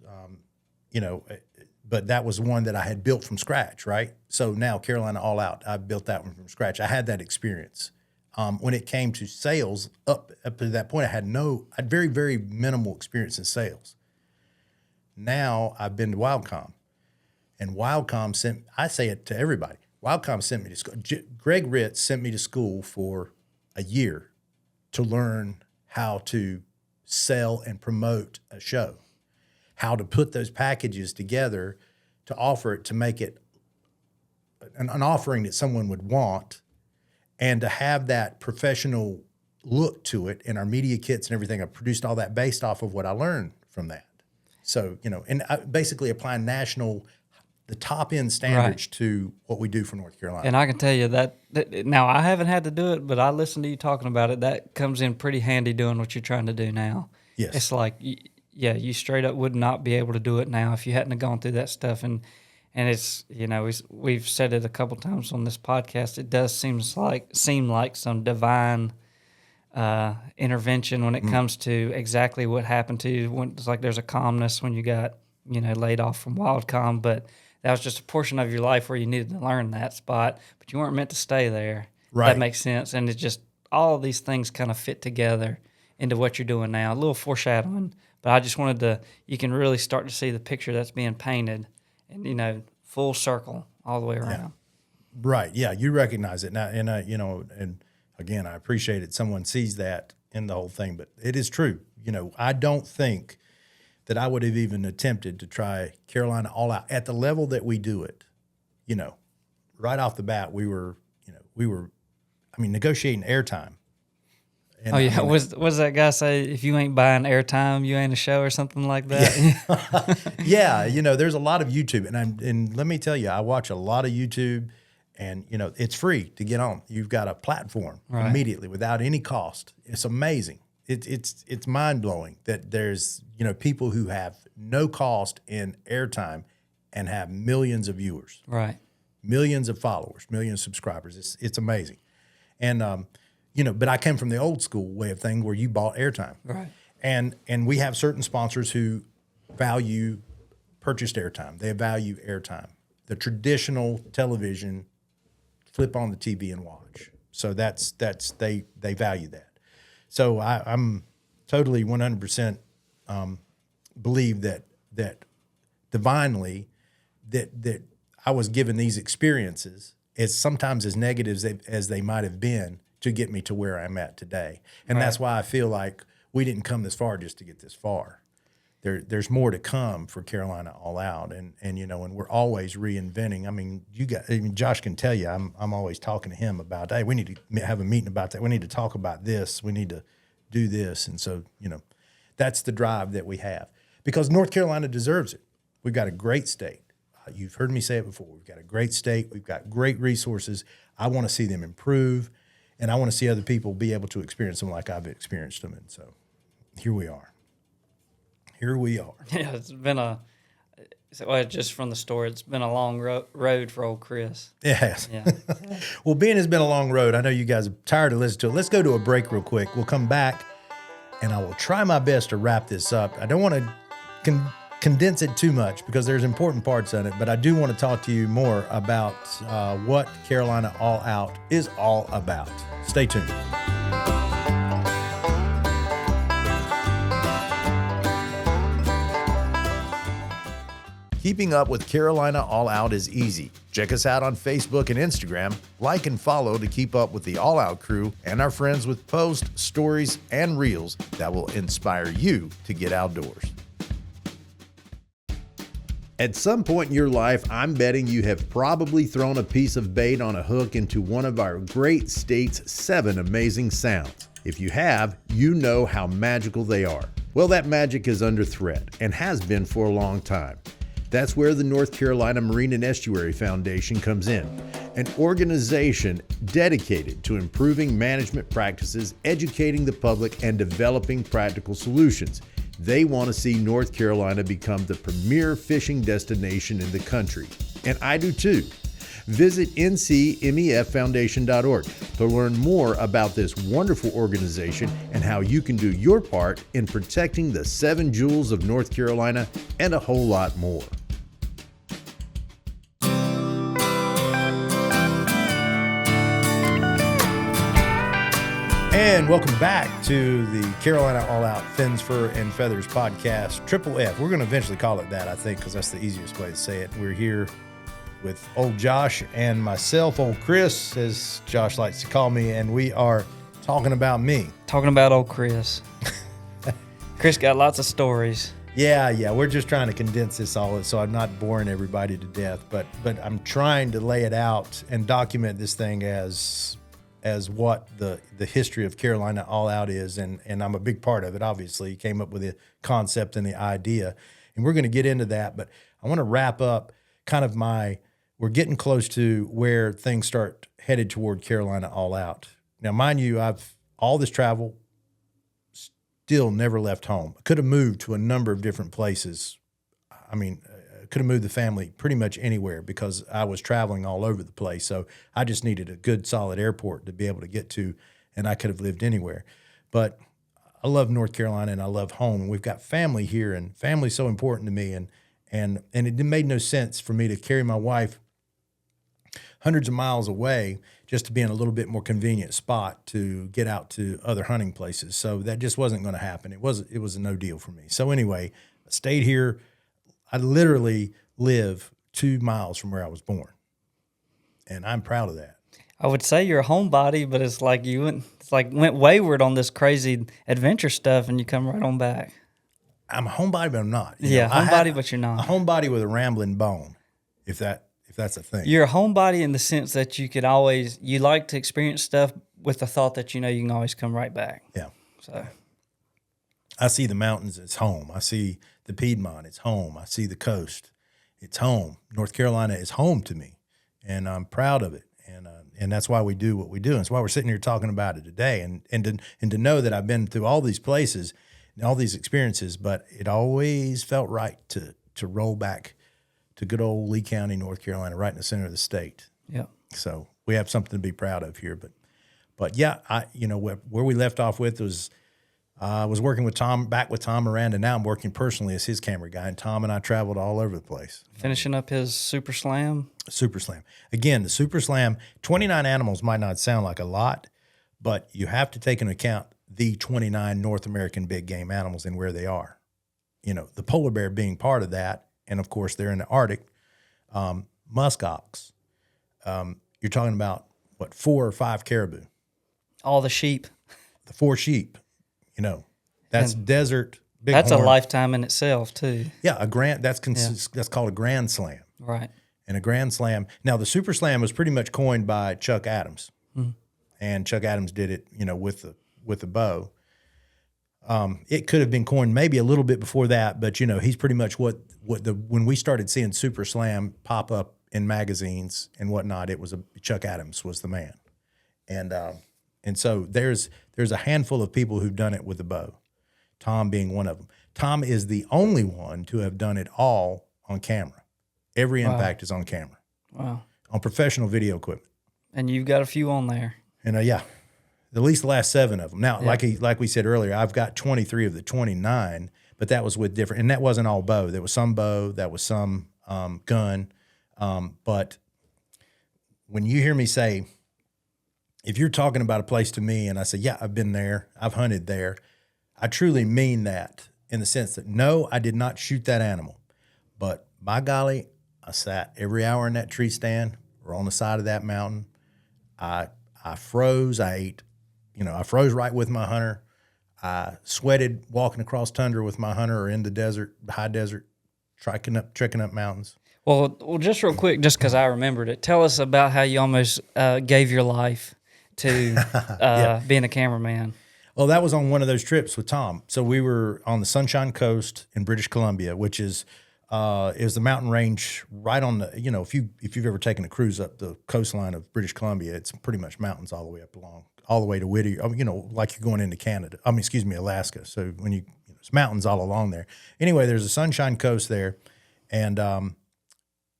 But that was one that I had built from scratch, right? So now Carolina All Out, I built that one from scratch. I had that experience. When it came to sales, up to that point, I had very, very minimal experience in sales. Now I've been to Wildcomm, And Wildcomm I say it to everybody, Wildcomm sent me to school. Gregg Ritz sent me to school for a year to learn how to sell and promote a show, how to put those packages together to offer it, to make it an offering that someone would want, and to have that professional look to it. And our media kits and everything, I produced all that based off of what I learned from that. So, and I basically applying the top end standards to what we do for North Carolina.
And I can tell you that now I haven't had to do it, but I listened to you talking about it. That comes in pretty handy doing what you're trying to do now.
Yes.
It's like, you straight up would not be able to do it now if you hadn't have gone through that stuff. And it's, we've said it a couple times on this podcast. It does seem like some divine intervention when it comes to exactly what happened to you. When it's like there's a calmness when you got, laid off from Wildcomm, but that was just a portion of your life where you needed to learn that spot, but you weren't meant to stay there.
Right.
That makes sense. And it's just all of these things kind of fit together into what you're doing now. A little foreshadowing, but I just wanted you can really start to see the picture that's being painted and, full circle all the way around.
Yeah. Right. Yeah. You recognize it now. And, and again, I appreciate it. Someone sees that in the whole thing, but it is true. I don't think that I would have even attempted to try Carolina All Out at the level that we do it. Right off the bat, we were negotiating airtime. And
was that guy say, if you ain't buying airtime, you ain't a show or something like that?
Yeah. There's a lot of YouTube, and let me tell you, I watch a lot of YouTube, and it's free to get on. You've got a platform immediately without any cost. It's amazing. It's mind blowing that there's people who have no cost in airtime and have millions of viewers,
right?
Millions of followers, millions of subscribers. It's amazing, and but I came from the old school way of thing where you bought airtime,
right?
And we have certain sponsors who value purchased airtime. They value airtime. The traditional television, flip on the TV and watch. So they value that. So I'm totally 100% believe that divinely that I was given these experiences sometimes as negatives as they might have been to get me to where I'm at today. And that's why I feel like we didn't come this far just to get this far. There's more to come for Carolina All Out, and we're always reinventing. I mean, Josh can tell you, I'm always talking to him about, hey, we need to have a meeting about that. We need to talk about this. We need to do this, and so that's the drive that we have because North Carolina deserves it. We've got a great state. You've heard me say it before. We've got a great state. We've got great resources. I want to see them improve, and I want to see other people be able to experience them like I've experienced them. And so here we are. Here we are.
Yeah, it's been just from the story, it's been a long road for old Chris.
It has.
Yeah.
Well, being has been a long road. I know you guys are tired of listening to it. Let's go to a break real quick. We'll come back, and I will try my best to wrap this up. I don't want to condense it too much because there's important parts in it, but I do want to talk to you more about what Carolina All Out is all about. Stay tuned. Keeping up with Carolina All Out is easy. Check us out on Facebook and Instagram. Like and follow to keep up with the All Out crew and our friends with posts, stories, and reels that will inspire you to get outdoors. At some point in your life, I'm betting you have probably thrown a piece of bait on a hook into one of our great state's 7 amazing sounds. If you have, you know how magical they are. Well, that magic is under threat and has been for a long time. That's where the North Carolina Marine and Estuary Foundation comes in, an organization dedicated to improving management practices, educating the public, and developing practical solutions. They want to see North Carolina become the premier fishing destination in the country. And I do too. Visit ncmeffoundation.org to learn more about this wonderful organization and how you can do your part in protecting the 7 jewels of North Carolina and a whole lot more. And welcome back to the Carolina All Out Fins, Fur, and Feathers podcast, Triple F. We're going to eventually call it that, I think, because that's the easiest way to say it. We're here with Ole Josh and myself, Old Chris, as Josh likes to call me, and we are talking about me.
Talking about old Chris. Chris got lots of stories.
Yeah, we're just trying to condense this all so I'm not boring everybody to death, but I'm trying to lay it out and document this thing as what the history of Carolina All Out is, and I'm a big part of it, obviously. Came up with the concept and the idea, and we're going to get into that, but I want to wrap up kind of we're getting close to where things start headed toward Carolina All Out. Now, mind you, I've all this travel, still never left home. I could have moved to a number of different places. I mean, could have moved the family pretty much anywhere because I was traveling all over the place. So I just needed a good, solid airport to be able to get to, and I could have lived anywhere. But I love North Carolina and I love home. And we've got family here, and family's so important to me. And it made no sense for me to carry my wife hundreds of miles away just to be in a little bit more convenient spot to get out to other hunting places. So that just wasn't going to happen. It was a no deal for me. So anyway, I stayed here. I literally live 2 miles from where I was born, and I'm proud of that.
I would say you're a homebody, but it's like went wayward on this crazy adventure stuff, and you come right on back.
I'm a homebody, but I'm not.
Homebody, but you're not.
A homebody with a rambling bone, if that's a thing.
You're a homebody in the sense that you like to experience stuff with the thought that you can always come right back.
Yeah.
So
I see the mountains, it's home. I see the Piedmont, it's home. I see the coast, it's home. North Carolina is home to me, and I'm proud of it. And that's why we do what we do. And that's why we're sitting here talking about it today. And to know that I've been through all these places and all these experiences, but it always felt right to roll back to good old Lee County, North Carolina, right in the center of the state.
yeah.
So we have something to be proud of here. But yeah, where we left off with was I was working with Tom Miranda. Now I'm working personally as his camera guy, and Tom and I traveled all over the place.
Finishing up his Super Slam.
Super Slam. Again, the Super Slam, 29 animals might not sound like a lot, but you have to take into account the 29 North American big game animals and where they are. The polar bear being part of that, and of course they're in the Arctic. Musk ox. You're talking about, 4 or 5 caribou.
All the sheep.
The 4 sheep. That's desert big.
That's
horn.
a lifetime in itself too.
Yeah, that's called a grand slam.
Right.
And a grand slam. Now the Super Slam was pretty much coined by Chuck Adams, and Chuck Adams did it, with the bow. It could have been coined maybe a little bit before that, but he's pretty much when we started seeing Super Slam pop up in magazines and whatnot, it was Chuck Adams was the man, and so there's a handful of people who've done it with the bow, Tom being one of them. Tom is the only one to have done it all on camera. Every impact is on camera.
Wow.
On professional video equipment.
And you've got a few on there.
And at least the last 7 of them. Now, like we said earlier, I've got 23 of the 29, but that was with different, and that wasn't all bow. There was some bow, that was some gun. But when you hear me say, if you're talking about a place to me and I say, yeah, I've been there, I've hunted there, I truly mean that in the sense that, no, I did not shoot that animal. But by golly, I sat every hour in that tree stand or on the side of that mountain. I froze. I ate, I froze right with my hunter. I sweated walking across tundra with my hunter or in the desert, high desert, trekking up mountains.
Well, just real quick, just because I remembered it, tell us about how you almost gave your life to being a cameraman.
Well, that was on one of those trips with Tom. So we were on the Sunshine Coast in British Columbia, which is the mountain range right on the, if you've ever taken a cruise up the coastline of British Columbia, it's pretty much mountains all the way up along, all the way to Whittier, like you're going into Alaska. So when it's mountains all along there. Anyway, there's a Sunshine Coast there, and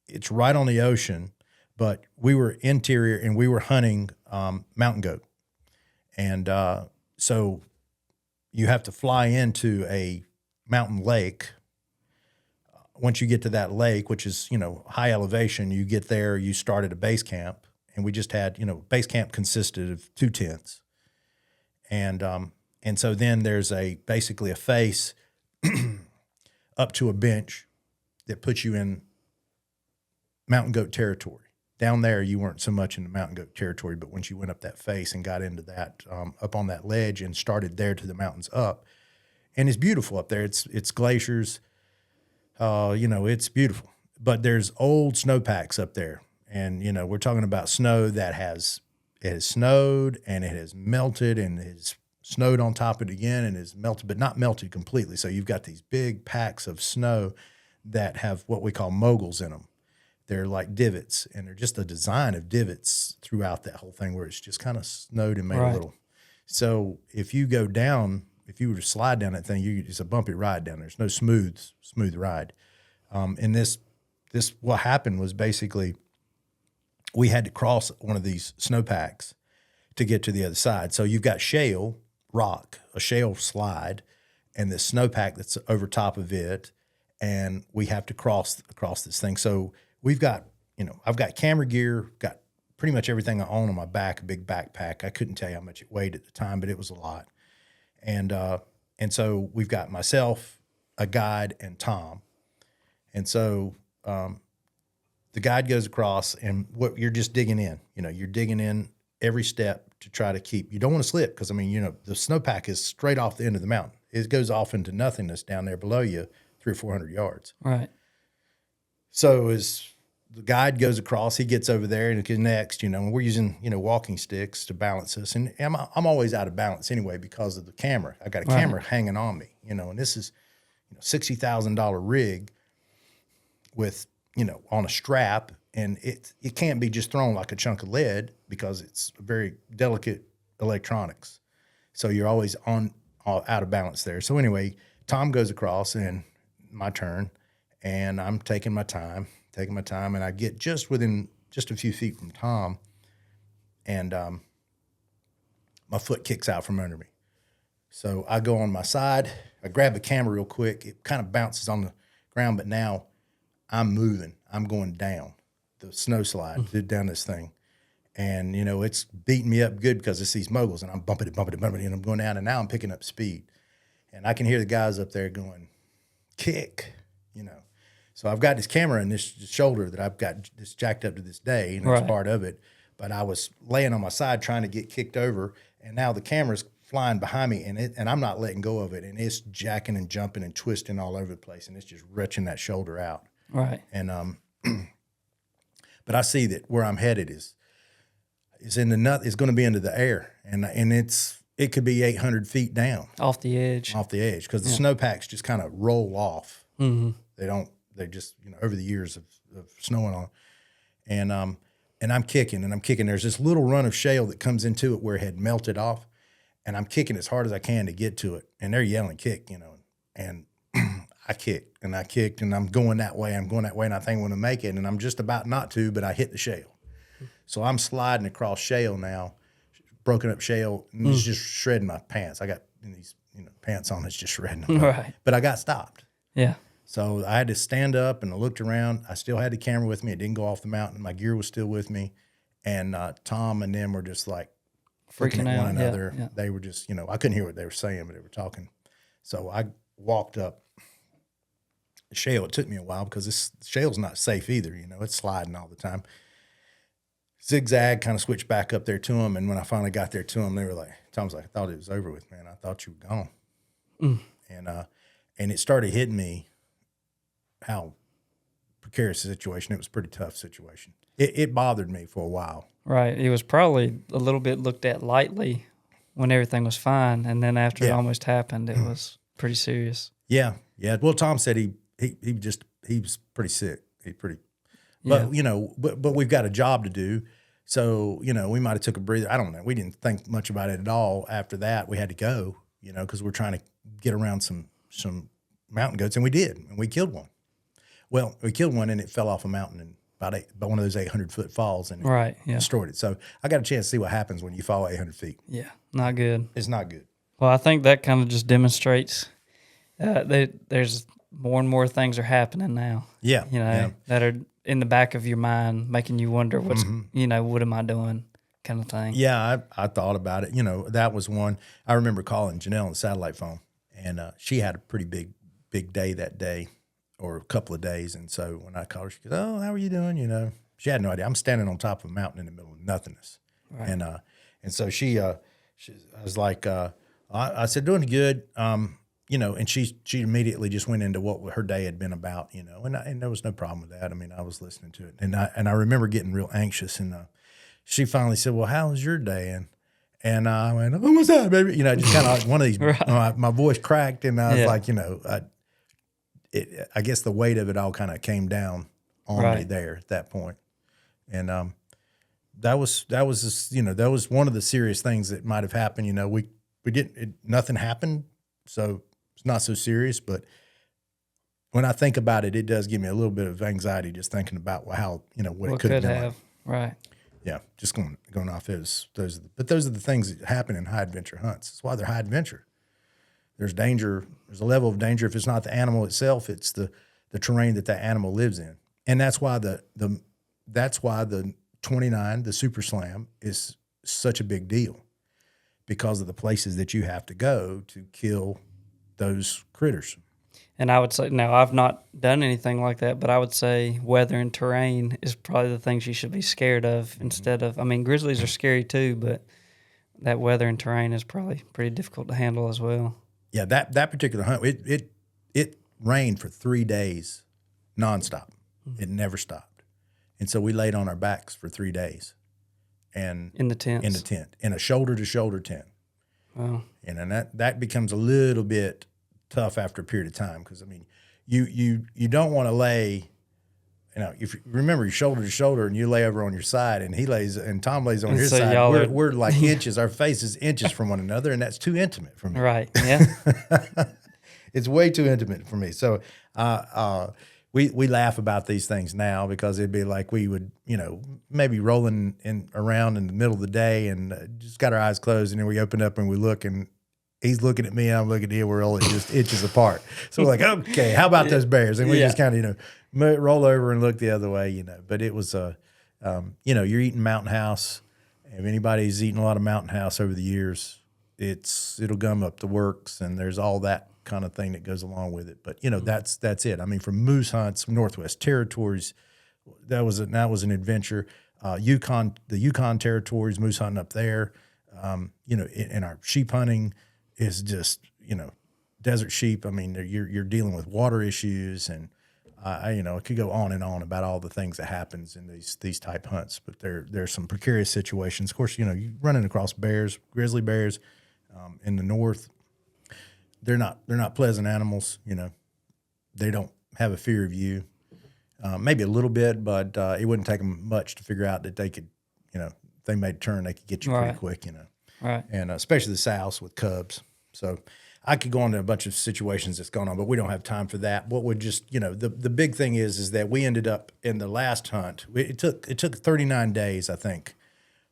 it's right on the ocean, but we were interior and we were hunting mountain goat. And so you have to fly into a mountain lake. Once you get to that lake, which is, high elevation, you get there, you start at a base camp. And we just had, base camp consisted of 2 tents. And so then there's basically a face up to a bench that puts you in mountain goat territory. Down there, you weren't so much in the mountain goat territory, but once you went up that face and got into that, up on that ledge and started there to the mountains up, and it's beautiful up there. It's glaciers, it's beautiful. But there's old snowpacks up there, and we're talking about snow that has snowed and it has melted and has snowed on top of it again and is melted, but not melted completely. So you've got these big packs of snow that have what we call moguls in them. They're like divots, and they're just a design of divots throughout that whole thing where it's just kind of snowed and made a little. So if you go down, if you were to slide down that thing, it's a bumpy ride down there. There's no smooth ride. And this what happened was basically we had to cross one of these snowpacks to get to the other side. So you've got shale rock, a shale slide, and this snowpack that's over top of it, and we have to cross this thing. So we've got, I've got camera gear, got pretty much everything I own on my back, a big backpack. I couldn't tell you how much it weighed at the time, but it was a lot. And so we've got myself, a guide, and Tom. And so the guide goes across, and what you're just digging in. You're digging in every step to try to keep. You don't want to slip because, the snowpack is straight off the end of the mountain. It goes off into nothingness down there below you, 300 or 400 yards.
Right.
So as the guide goes across, he gets over there and connects, we're using, walking sticks to balance us. And I'm always out of balance anyway because of the camera. I got a camera hanging on me, and this is, $60,000 rig with, on a strap. And it can't be just thrown like a chunk of lead because it's very delicate electronics. So you're always out of balance there. So anyway, Tom goes across and my turn, and I'm taking my time, and I get just a few feet from Tom, and my foot kicks out from under me. So I go on my side, I grab the camera real quick, it kind of bounces on the ground, but now I'm moving, I'm going down the snow slide down this thing. And, it's beating me up good because it's these moguls, and I'm bumping it, and I'm going down, and now I'm picking up speed. And I can hear the guys up there going, kick, So I've got this camera in this shoulder that I've got this jacked up to this day, and it's part of it. But I was laying on my side trying to get kicked over, and now the camera's flying behind me, and I'm not letting go of it, and it's jacking and jumping and twisting all over the place, and it's just wrenching that shoulder out.
Right.
And but I see that where I'm headed is in the nut. It's going to be into the air, and it could be 800 feet down
Off the edge
because the snowpacks just kind of roll off.
Mm-hmm.
They just over the years of snowing on, and I'm kicking. There's this little run of shale that comes into it where it had melted off, and I'm kicking as hard as I can to get to it. And they're yelling, "Kick!" And I kicked, and I'm going that way, and I think I'm going to make it, and I'm just about not to, but I hit the shale. So I'm sliding across shale now, broken up shale, and it's just shredding my pants. I got these pants on, it's just shredding them.
Right.
But I got stopped.
Yeah.
So I had to stand up, and I looked around. I still had the camera with me. It didn't go off the mountain. My gear was still with me. And Tom and them were just like looking
Freaking
at
out.
one another.
Yeah.
They were just, I couldn't hear what they were saying, but they were talking. So I walked up the shale. It took me a while because this shale's not safe either. It's sliding all the time. Zigzag, kind of switched back up there to them. And when I finally got there to them, they were like, Tom's like, I thought it was over with, man. I thought you were gone. And it started hitting me how precarious the situation. It was a pretty tough situation. It bothered me for a while.
Right. It was probably a little bit looked at lightly when everything was fine. And then after it almost happened, it was pretty serious.
Yeah. Yeah. Well, Tom said he was pretty sick. But we've got a job to do. So, we might've took a breather. I don't know. We didn't think much about it at all. After that, we had to go, cause we're trying to get around some mountain goats, and we did, and we killed one. Well, we killed one, and it fell off a mountain and about one of those 800-foot falls, and it destroyed it. So I got a chance to see what happens when you fall 800 feet.
Yeah, not good.
It's not good.
Well, I think that kind of just demonstrates there's more and more things are happening now.
Yeah.
That are in the back of your mind, making you wonder what's, what am I doing kind of thing.
Yeah, I thought about it. That was one. I remember calling Janelle on the satellite phone, and she had a pretty big day that day, or a couple of days. And so when I called her, she goes, "Oh, how are you doing?" She had no idea. I'm standing on top of a mountain in the middle of nothingness,
Right.
and so I was like, I said, "Doing good." And she immediately just went into what her day had been about, and there was no problem with that. I mean, I was listening to it, and I remember getting real anxious, and she finally said, "Well, how was your day?" And I went, "Oh, what's that, baby?" Just kind of like one of these.
Right.
My voice cracked, and I was
Yeah.
like, I guess the weight of it all kind of came down on me
Right.
there at that point, and that was just, that was one of the serious things that might have happened. We didn't, nothing happened, so it's not so serious. But when I think about it, it does give me a little bit of anxiety just thinking about how what it could have been like.
Right.
Yeah, just going off those but those are the things that happen in high adventure hunts. That's why they're high adventure. There's danger. There's a level of danger. If it's not the animal itself, it's the terrain that animal lives in, and that's why the 29, the Super Slam, is such a big deal, because of the places that you have to go to kill those critters.
And I would say, now I've not done anything like that, but I would say weather and terrain is probably the things you should be scared of instead of, grizzlies are scary too, but that weather and terrain is probably pretty difficult to handle as well.
Yeah, that particular hunt, it rained for 3 days nonstop. It never stopped. And so we laid on our backs for 3 days. And
In the tents.
In a shoulder-to-shoulder tent.
Wow.
And that becomes a little bit tough after a period of time, because you don't want to lay, if you remember, you're shoulder to shoulder and you lay over on your side, and Tom lays on his
so
side. We're like inches, our faces inches from one another, and that's too intimate for me.
Right. Yeah.
It's way too intimate for me. So we laugh about these things now, because it'd be like we would, maybe rolling around in the middle of the day and just got our eyes closed, and then we open up and we look, and he's looking at me and I'm looking at him. We're only just inches apart. So we're like, okay, how about those bears? And we just kind of, roll over and look the other way, But it was, you're eating Mountain House. If anybody's eaten a lot of Mountain House over the years, it'll gum up the works, and there's all that kind of thing that goes along with it. But that's it. From moose hunts, Northwest Territories, that was an adventure. The Yukon Territories, moose hunting up there. And our sheep hunting is just desert sheep. You're dealing with water issues, and it could go on and on about all the things that happens in these type hunts. But there's some precarious situations. Of course, you're running across bears, grizzly bears, in the north. They're not pleasant animals. They don't have a fear of you. Maybe a little bit, but it wouldn't take them much to figure out that they could, if they made a turn, they could get you pretty quick.
Right.
And especially the sows with cubs. So I could go into a bunch of situations that's going on, but we don't have time for that. What would just, the big thing is that we ended up in the last hunt. It took 39 days, I think,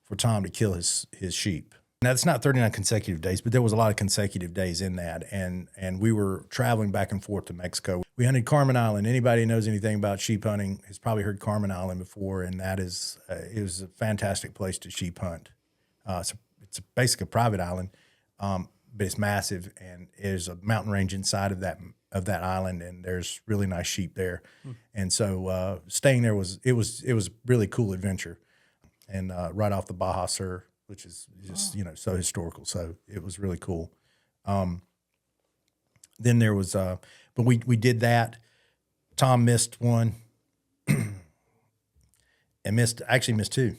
for Tom to kill his sheep. Now, it's not 39 consecutive days, but there was a lot of consecutive days in that. And we were traveling back and forth to Mexico. We hunted Carmen Island. Anybody who knows anything about sheep hunting has probably heard Carmen Island before, and that is it was a fantastic place to sheep hunt. It's basically a private island, but it's massive, and there's a mountain range inside of that island, and there's really nice sheep there. And so staying there was a really cool adventure, and right off the Baja Sur, which is just so historical. So it was really cool. Then there was, but we did that. Tom missed one, and missed two.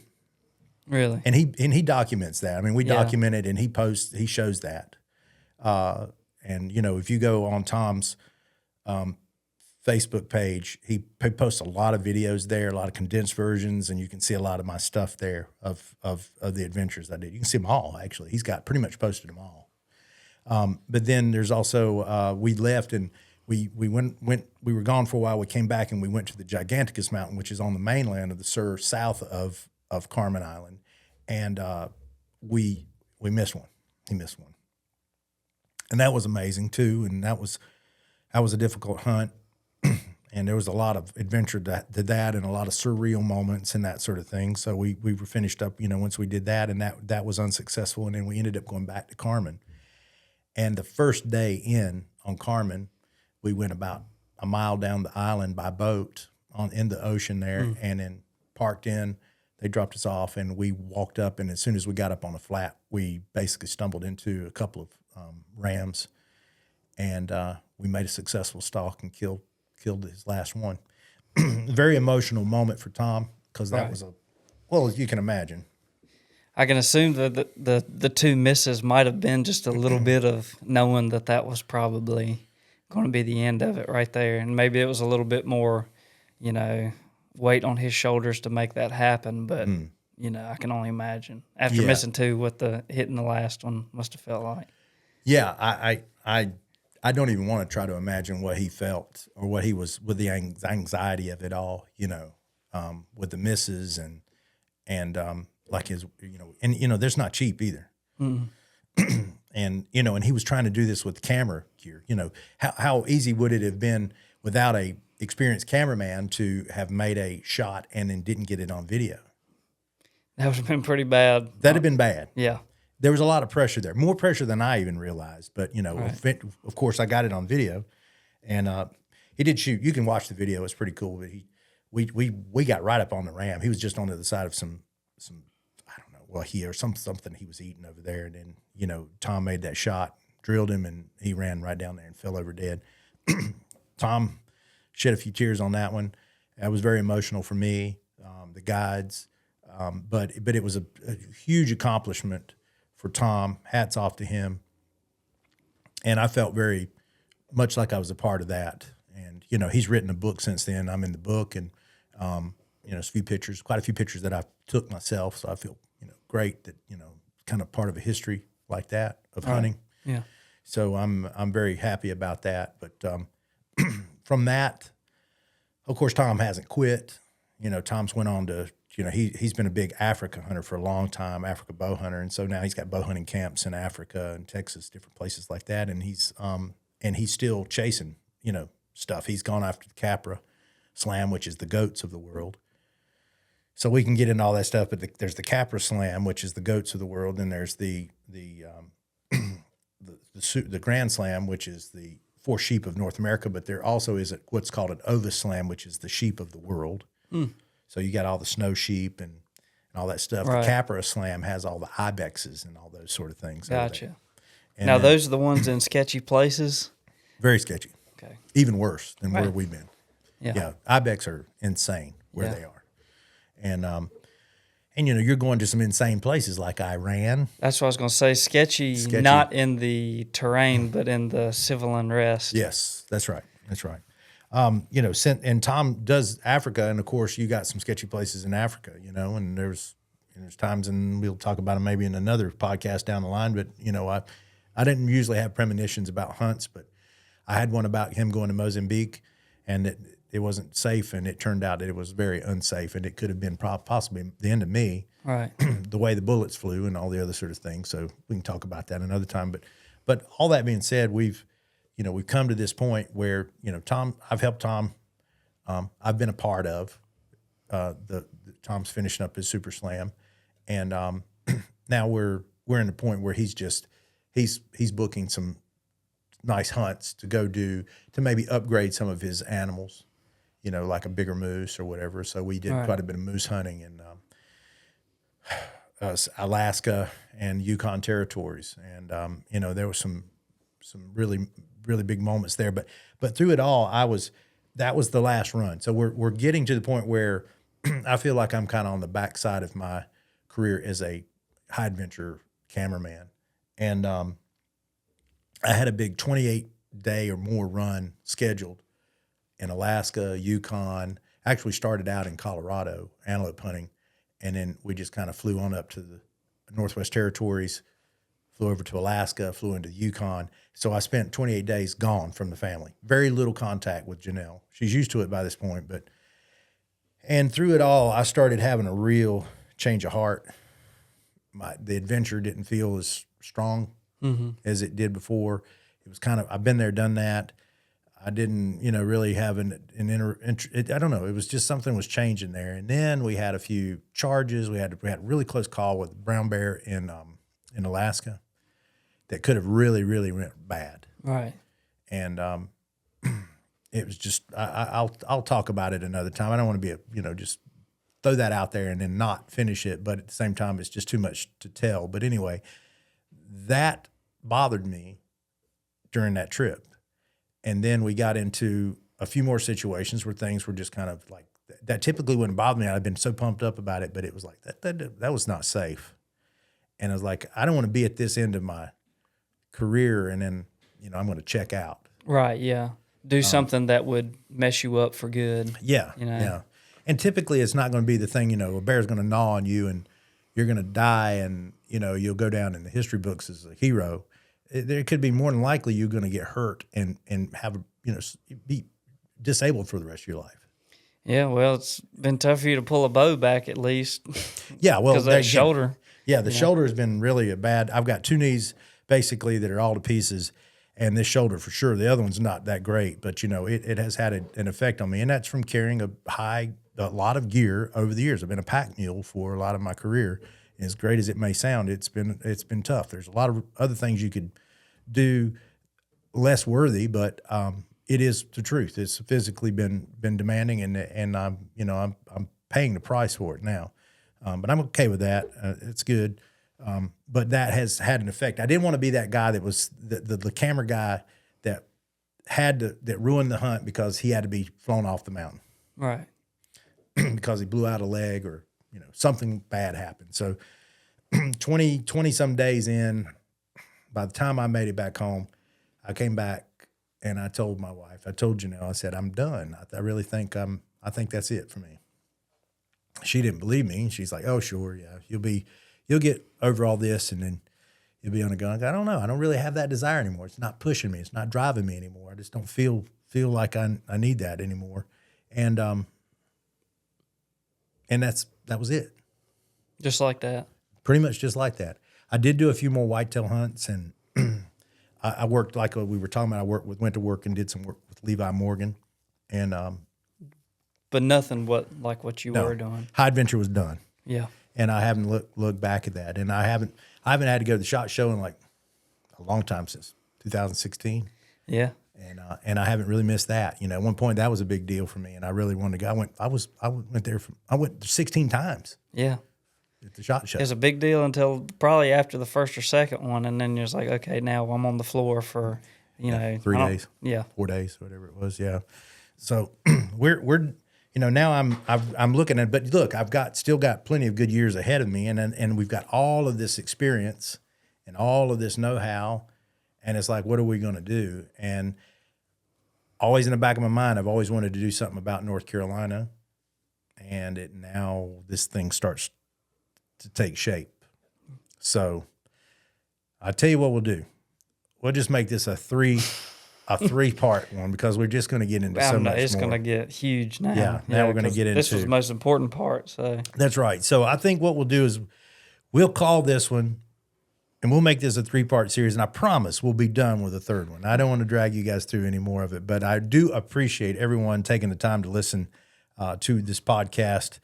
Really?
And he documents that. We document it, and he shows that. And if you go on Tom's Facebook page, he posts a lot of videos there, a lot of condensed versions, and you can see a lot of my stuff there of the adventures I did. You can see them all, actually. He's got pretty much posted them all. But then there's also we left, and we were gone for a while. We came back, and we went to the Giganticus Mountain, which is on the mainland of the Sur, south of Carmen Island, and we missed one. He missed one, and that was amazing too. And that was a difficult hunt. And there was a lot of adventure to that and a lot of surreal moments and that sort of thing. So we were finished up, once we did that, and that was unsuccessful. And then we ended up going back to Carmen. And the first day in on Carmen, we went about a mile down the island by boat in the ocean there, and then parked in. They dropped us off, and we walked up. And as soon as we got up on the flat, we basically stumbled into a couple of rams, and we made a successful stalk and killed his last one. Very emotional moment for Tom, because that was as you can imagine.
I can assume that the two misses might have been just a little bit of knowing that was probably going to be the end of it right there. And maybe it was a little bit more, weight on his shoulders to make that happen. But, I can only imagine. After missing two, what hitting the last one must have felt like. Yeah,
I don't even want to try to imagine what he felt or what he was with the anxiety of it all, with the misses and like his, there's not cheap either. Mm-hmm. And he was trying to do this with camera gear. How easy would it have been without a experienced cameraman to have made a shot and then didn't get it on video?
That would have been pretty bad.
That'd have been bad.
Yeah.
There was a lot of pressure there, more pressure than I even realized. But, of course, I got it on video. And he did shoot. You can watch the video. It's pretty cool. But we got right up on the ram. He was just on the other side of some I don't know, something he was eating over there. And then, Tom made that shot, drilled him, and he ran right down there and fell over dead. Tom shed a few tears on that one. That was very emotional for me, the guides. But it was a huge accomplishment for Tom. Hats off to him. And I felt very much like I was a part of that. And, he's written a book since then. I'm in the book, and, quite a few pictures that I took myself. So I feel, great that, kind of part of a history like that of hunting.
Yeah.
So I'm very happy about that. But from that, of course, Tom hasn't quit. Tom's went on to, he's been a big Africa hunter for a long time, Africa bow hunter. And so now he's got bow hunting camps in Africa and Texas, different places like that. And he's still chasing, stuff. He's gone after the Capra Slam, which is the goats of the world. So we can get into all that stuff, but there's the Capra Slam, which is the goats of the world, and there's the Grand Slam, which is the 4 sheep of North America. But there also is what's called an Ovis Slam, which is the sheep of the world. So you got all the snow sheep and all that stuff.
Right.
The Capra Slam has all the ibexes and all those sort of things.
Gotcha.
And
now those are the ones in sketchy places?
Very sketchy.
Okay.
Even worse than where we've been.
Yeah.
Ibex are insane where they are. And you're going to some insane places like Iran.
That's what I was going to say. Sketchy, not in the terrain, but in the civil unrest.
Yes, that's right. That's right. And Tom does Africa, and of course you got some sketchy places in Africa, and there's times, and we'll talk about them maybe in another podcast down the line, but I didn't usually have premonitions about hunts, but I had one about him going to Mozambique, and it wasn't safe, and it turned out that it was very unsafe, and it could have been possibly the end of me,
right?
The way the bullets flew and all the other sort of things. So we can talk about that another time. But all that being said, we've come to this point where Tom, I've helped Tom. I've been a part of Tom's finishing up his Super Slam, and now we're in the point where he's booking some nice hunts to go do to maybe upgrade some of his animals. Like a bigger moose or whatever. So we did quite a bit of moose hunting in Alaska and Yukon territories. And, there was some really, really big moments there. But through it all, that was the last run. So we're getting to the point where I feel like I'm kind of on the backside of my career as a high adventure cameraman. And I had a big 28-day or more run scheduled in Alaska, Yukon. Actually started out in Colorado, antelope hunting, and then we just kind of flew on up to the Northwest Territories, flew over to Alaska, flew into the Yukon. So I spent 28 days gone from the family. Very little contact with Janelle. She's used to it by this point, and through it all, I started having a real change of heart. The adventure didn't feel as strong as it did before. It was kind of, I've been there, done that. I didn't, really have I don't know. It was just something was changing there. And then we had a few charges. We had a really close call with brown bear in Alaska that could have really, really went bad.
Right.
And it was just, I'll talk about it another time. I don't want to be just throw that out there and then not finish it. But at the same time, it's just too much to tell. But anyway, that bothered me during that trip. And then we got into a few more situations where things were just kind of like that typically wouldn't bother me. I'd been so pumped up about it, but it was like that was not safe. And I was like, I don't want to be at this end of my career and then, I'm going to check out.
Right, yeah. Do something that would mess you up for good.
Yeah, yeah. And typically it's not going to be the thing, a bear's going to gnaw on you and you're going to die and, you'll go down in the history books as a hero. There could be more than likely you're going to get hurt and have, be disabled for the rest of your life.
Yeah, well, it's been tough for you to pull a bow back at least.
Yeah, well,
because that shoulder.
Yeah, the shoulder has been really bad. I've got two knees basically that are all to pieces, and this shoulder for sure. The other one's not that great, but it has had an effect on me, and that's from carrying a lot of gear over the years. I've been a pack mule for a lot of my career. As great as it may sound, it's been tough. There's a lot of other things you could do less worthy, but it is the truth. It's physically been demanding, and I'm paying the price for it now. But I'm okay with that. It's good. But that has had an effect. I didn't want to be that guy that was the camera guy that ruined the hunt because he had to be flown off the mountain.
Right.
Because he blew out a leg or something bad happened. So 20 some days in, by the time I made it back home, I came back and I told my wife, I told Janelle, I said, I'm done. I really think I think that's it for me. She didn't believe me. She's like, oh, sure. Yeah. You'll get over all this and then you'll be on a gun. I don't know. I don't really have that desire anymore. It's not pushing me. It's not driving me anymore. I just don't feel like I need that anymore. And that was it.
Just like that.
Pretty much just like that. I did do a few more whitetail hunts, and I worked like we were talking about. Went to work and did some work with Levi Morgan, and
but nothing like what you were doing.
High Adventure was done.
Yeah,
and I haven't looked back at that, and I haven't had to go to the SHOT Show in like a long time, since 2016.
Yeah,
and I haven't really missed that. At one point that was a big deal for me, and I really wanted to go. I went 16 times.
Yeah.
At the SHOT Show.
It was a big deal until probably after the first or second one, and then you're just like, okay, now I'm on the floor for 3
days, 4 days, whatever it was. Yeah. So we're now I'm looking at, but look, I've still got plenty of good years ahead of me, and we've got all of this experience and all of this know-how, and it's like, what are we going to do? And always in the back of my mind, I've always wanted to do something about North Carolina, and now this thing starts to take shape. So I tell you what we'll do. We'll just make this a three-part one, because we're just going to get into so much more.
It's going to get huge now.
Yeah, now we're going to get into...
This was the most important part. So
that's right. So I think what we'll do is we'll call this one, and we'll make this a three-part series, and I promise we'll be done with the third one. I don't want to drag you guys through any more of it, but I do appreciate everyone taking the time to listen to this podcast.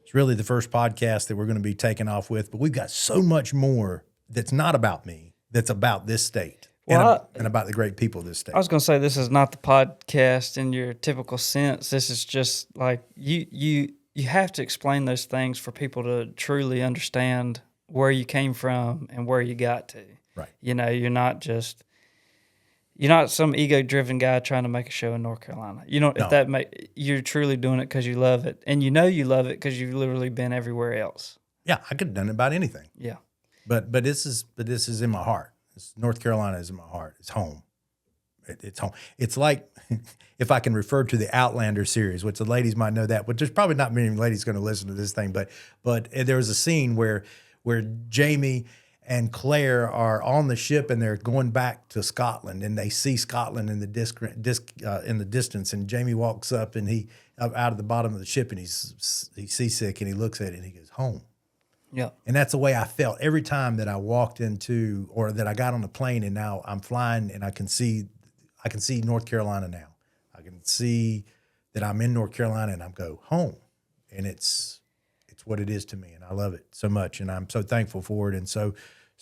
It's really the first podcast that we're going to be taking off with, but we've got so much more that's not about me, that's about this state and about the great people of this state.
I was going to say, this is not the podcast in your typical sense. This is just like you have to explain those things for people to truly understand where you came from and where you got to.
Right.
You're not some ego-driven guy trying to make a show in North Carolina. You're truly doing it because you love it, and you love it because you've literally been everywhere else.
Yeah, I could have done it about anything.
Yeah,
but this is in my heart. North Carolina is in my heart. It's home. It's home. It's like, if I can refer to the Outlander series, which the ladies might know that, but there's probably not many ladies going to listen to this thing. But there was a scene where Jamie and Claire are on the ship and they're going back to Scotland, and they see Scotland in the distance. And Jamie walks up and he out of the bottom of the ship, and he's seasick, and he looks at it and he goes, home.
Yeah.
And that's the way I felt every time that I walked into, or that I got on the plane, and now I'm flying and I can see North Carolina now. can see that I'm in North Carolina and I go home, and it's what it is to me, and I love it so much, and I'm so thankful for it, and so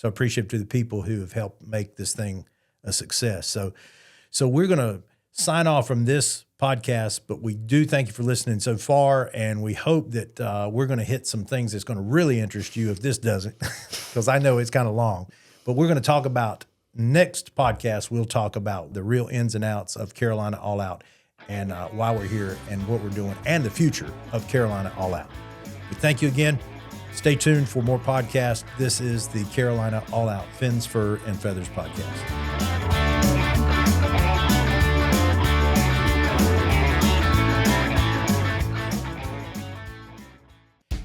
appreciative to the people who have helped make this thing a success. So we're gonna sign off from this podcast, but we do thank you for listening so far, and we hope that we're going to hit some things that's going to really interest you if this doesn't, because I know it's kind of long. But we're going to talk about next podcast. We'll talk about the real ins and outs of Carolina All Out, and why we're here and what we're doing, and the future of Carolina All Out. We thank you again. Stay tuned for more podcasts. This is the Carolina All Out Fins, Fur, and Feathers podcast.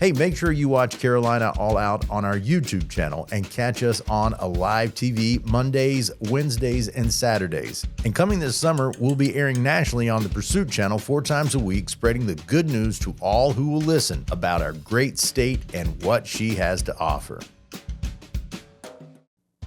Hey, make sure you watch Carolina All Out on our YouTube channel and catch us on a live TV Mondays, Wednesdays, and Saturdays. And coming this summer, we'll be airing nationally on the Pursuit channel 4 times a week, spreading the good news to all who will listen about our great state and what she has to offer.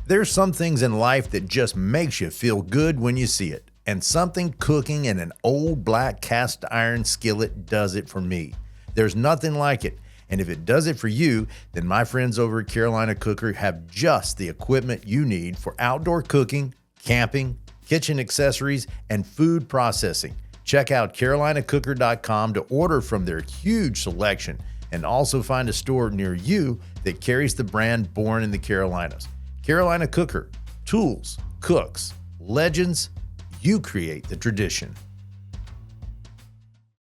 There's some things in life that just makes you feel good when you see it. And something cooking in an old black cast iron skillet does it for me. There's nothing like it. And if it does it for you, then my friends over at Carolina Cooker have just the equipment you need for outdoor cooking, camping, kitchen accessories, and food processing. Check out carolinacooker.com to order from their huge selection, and also find a store near you that carries the brand born in the Carolinas. Carolina Cooker, tools, cooks, legends, you create the tradition.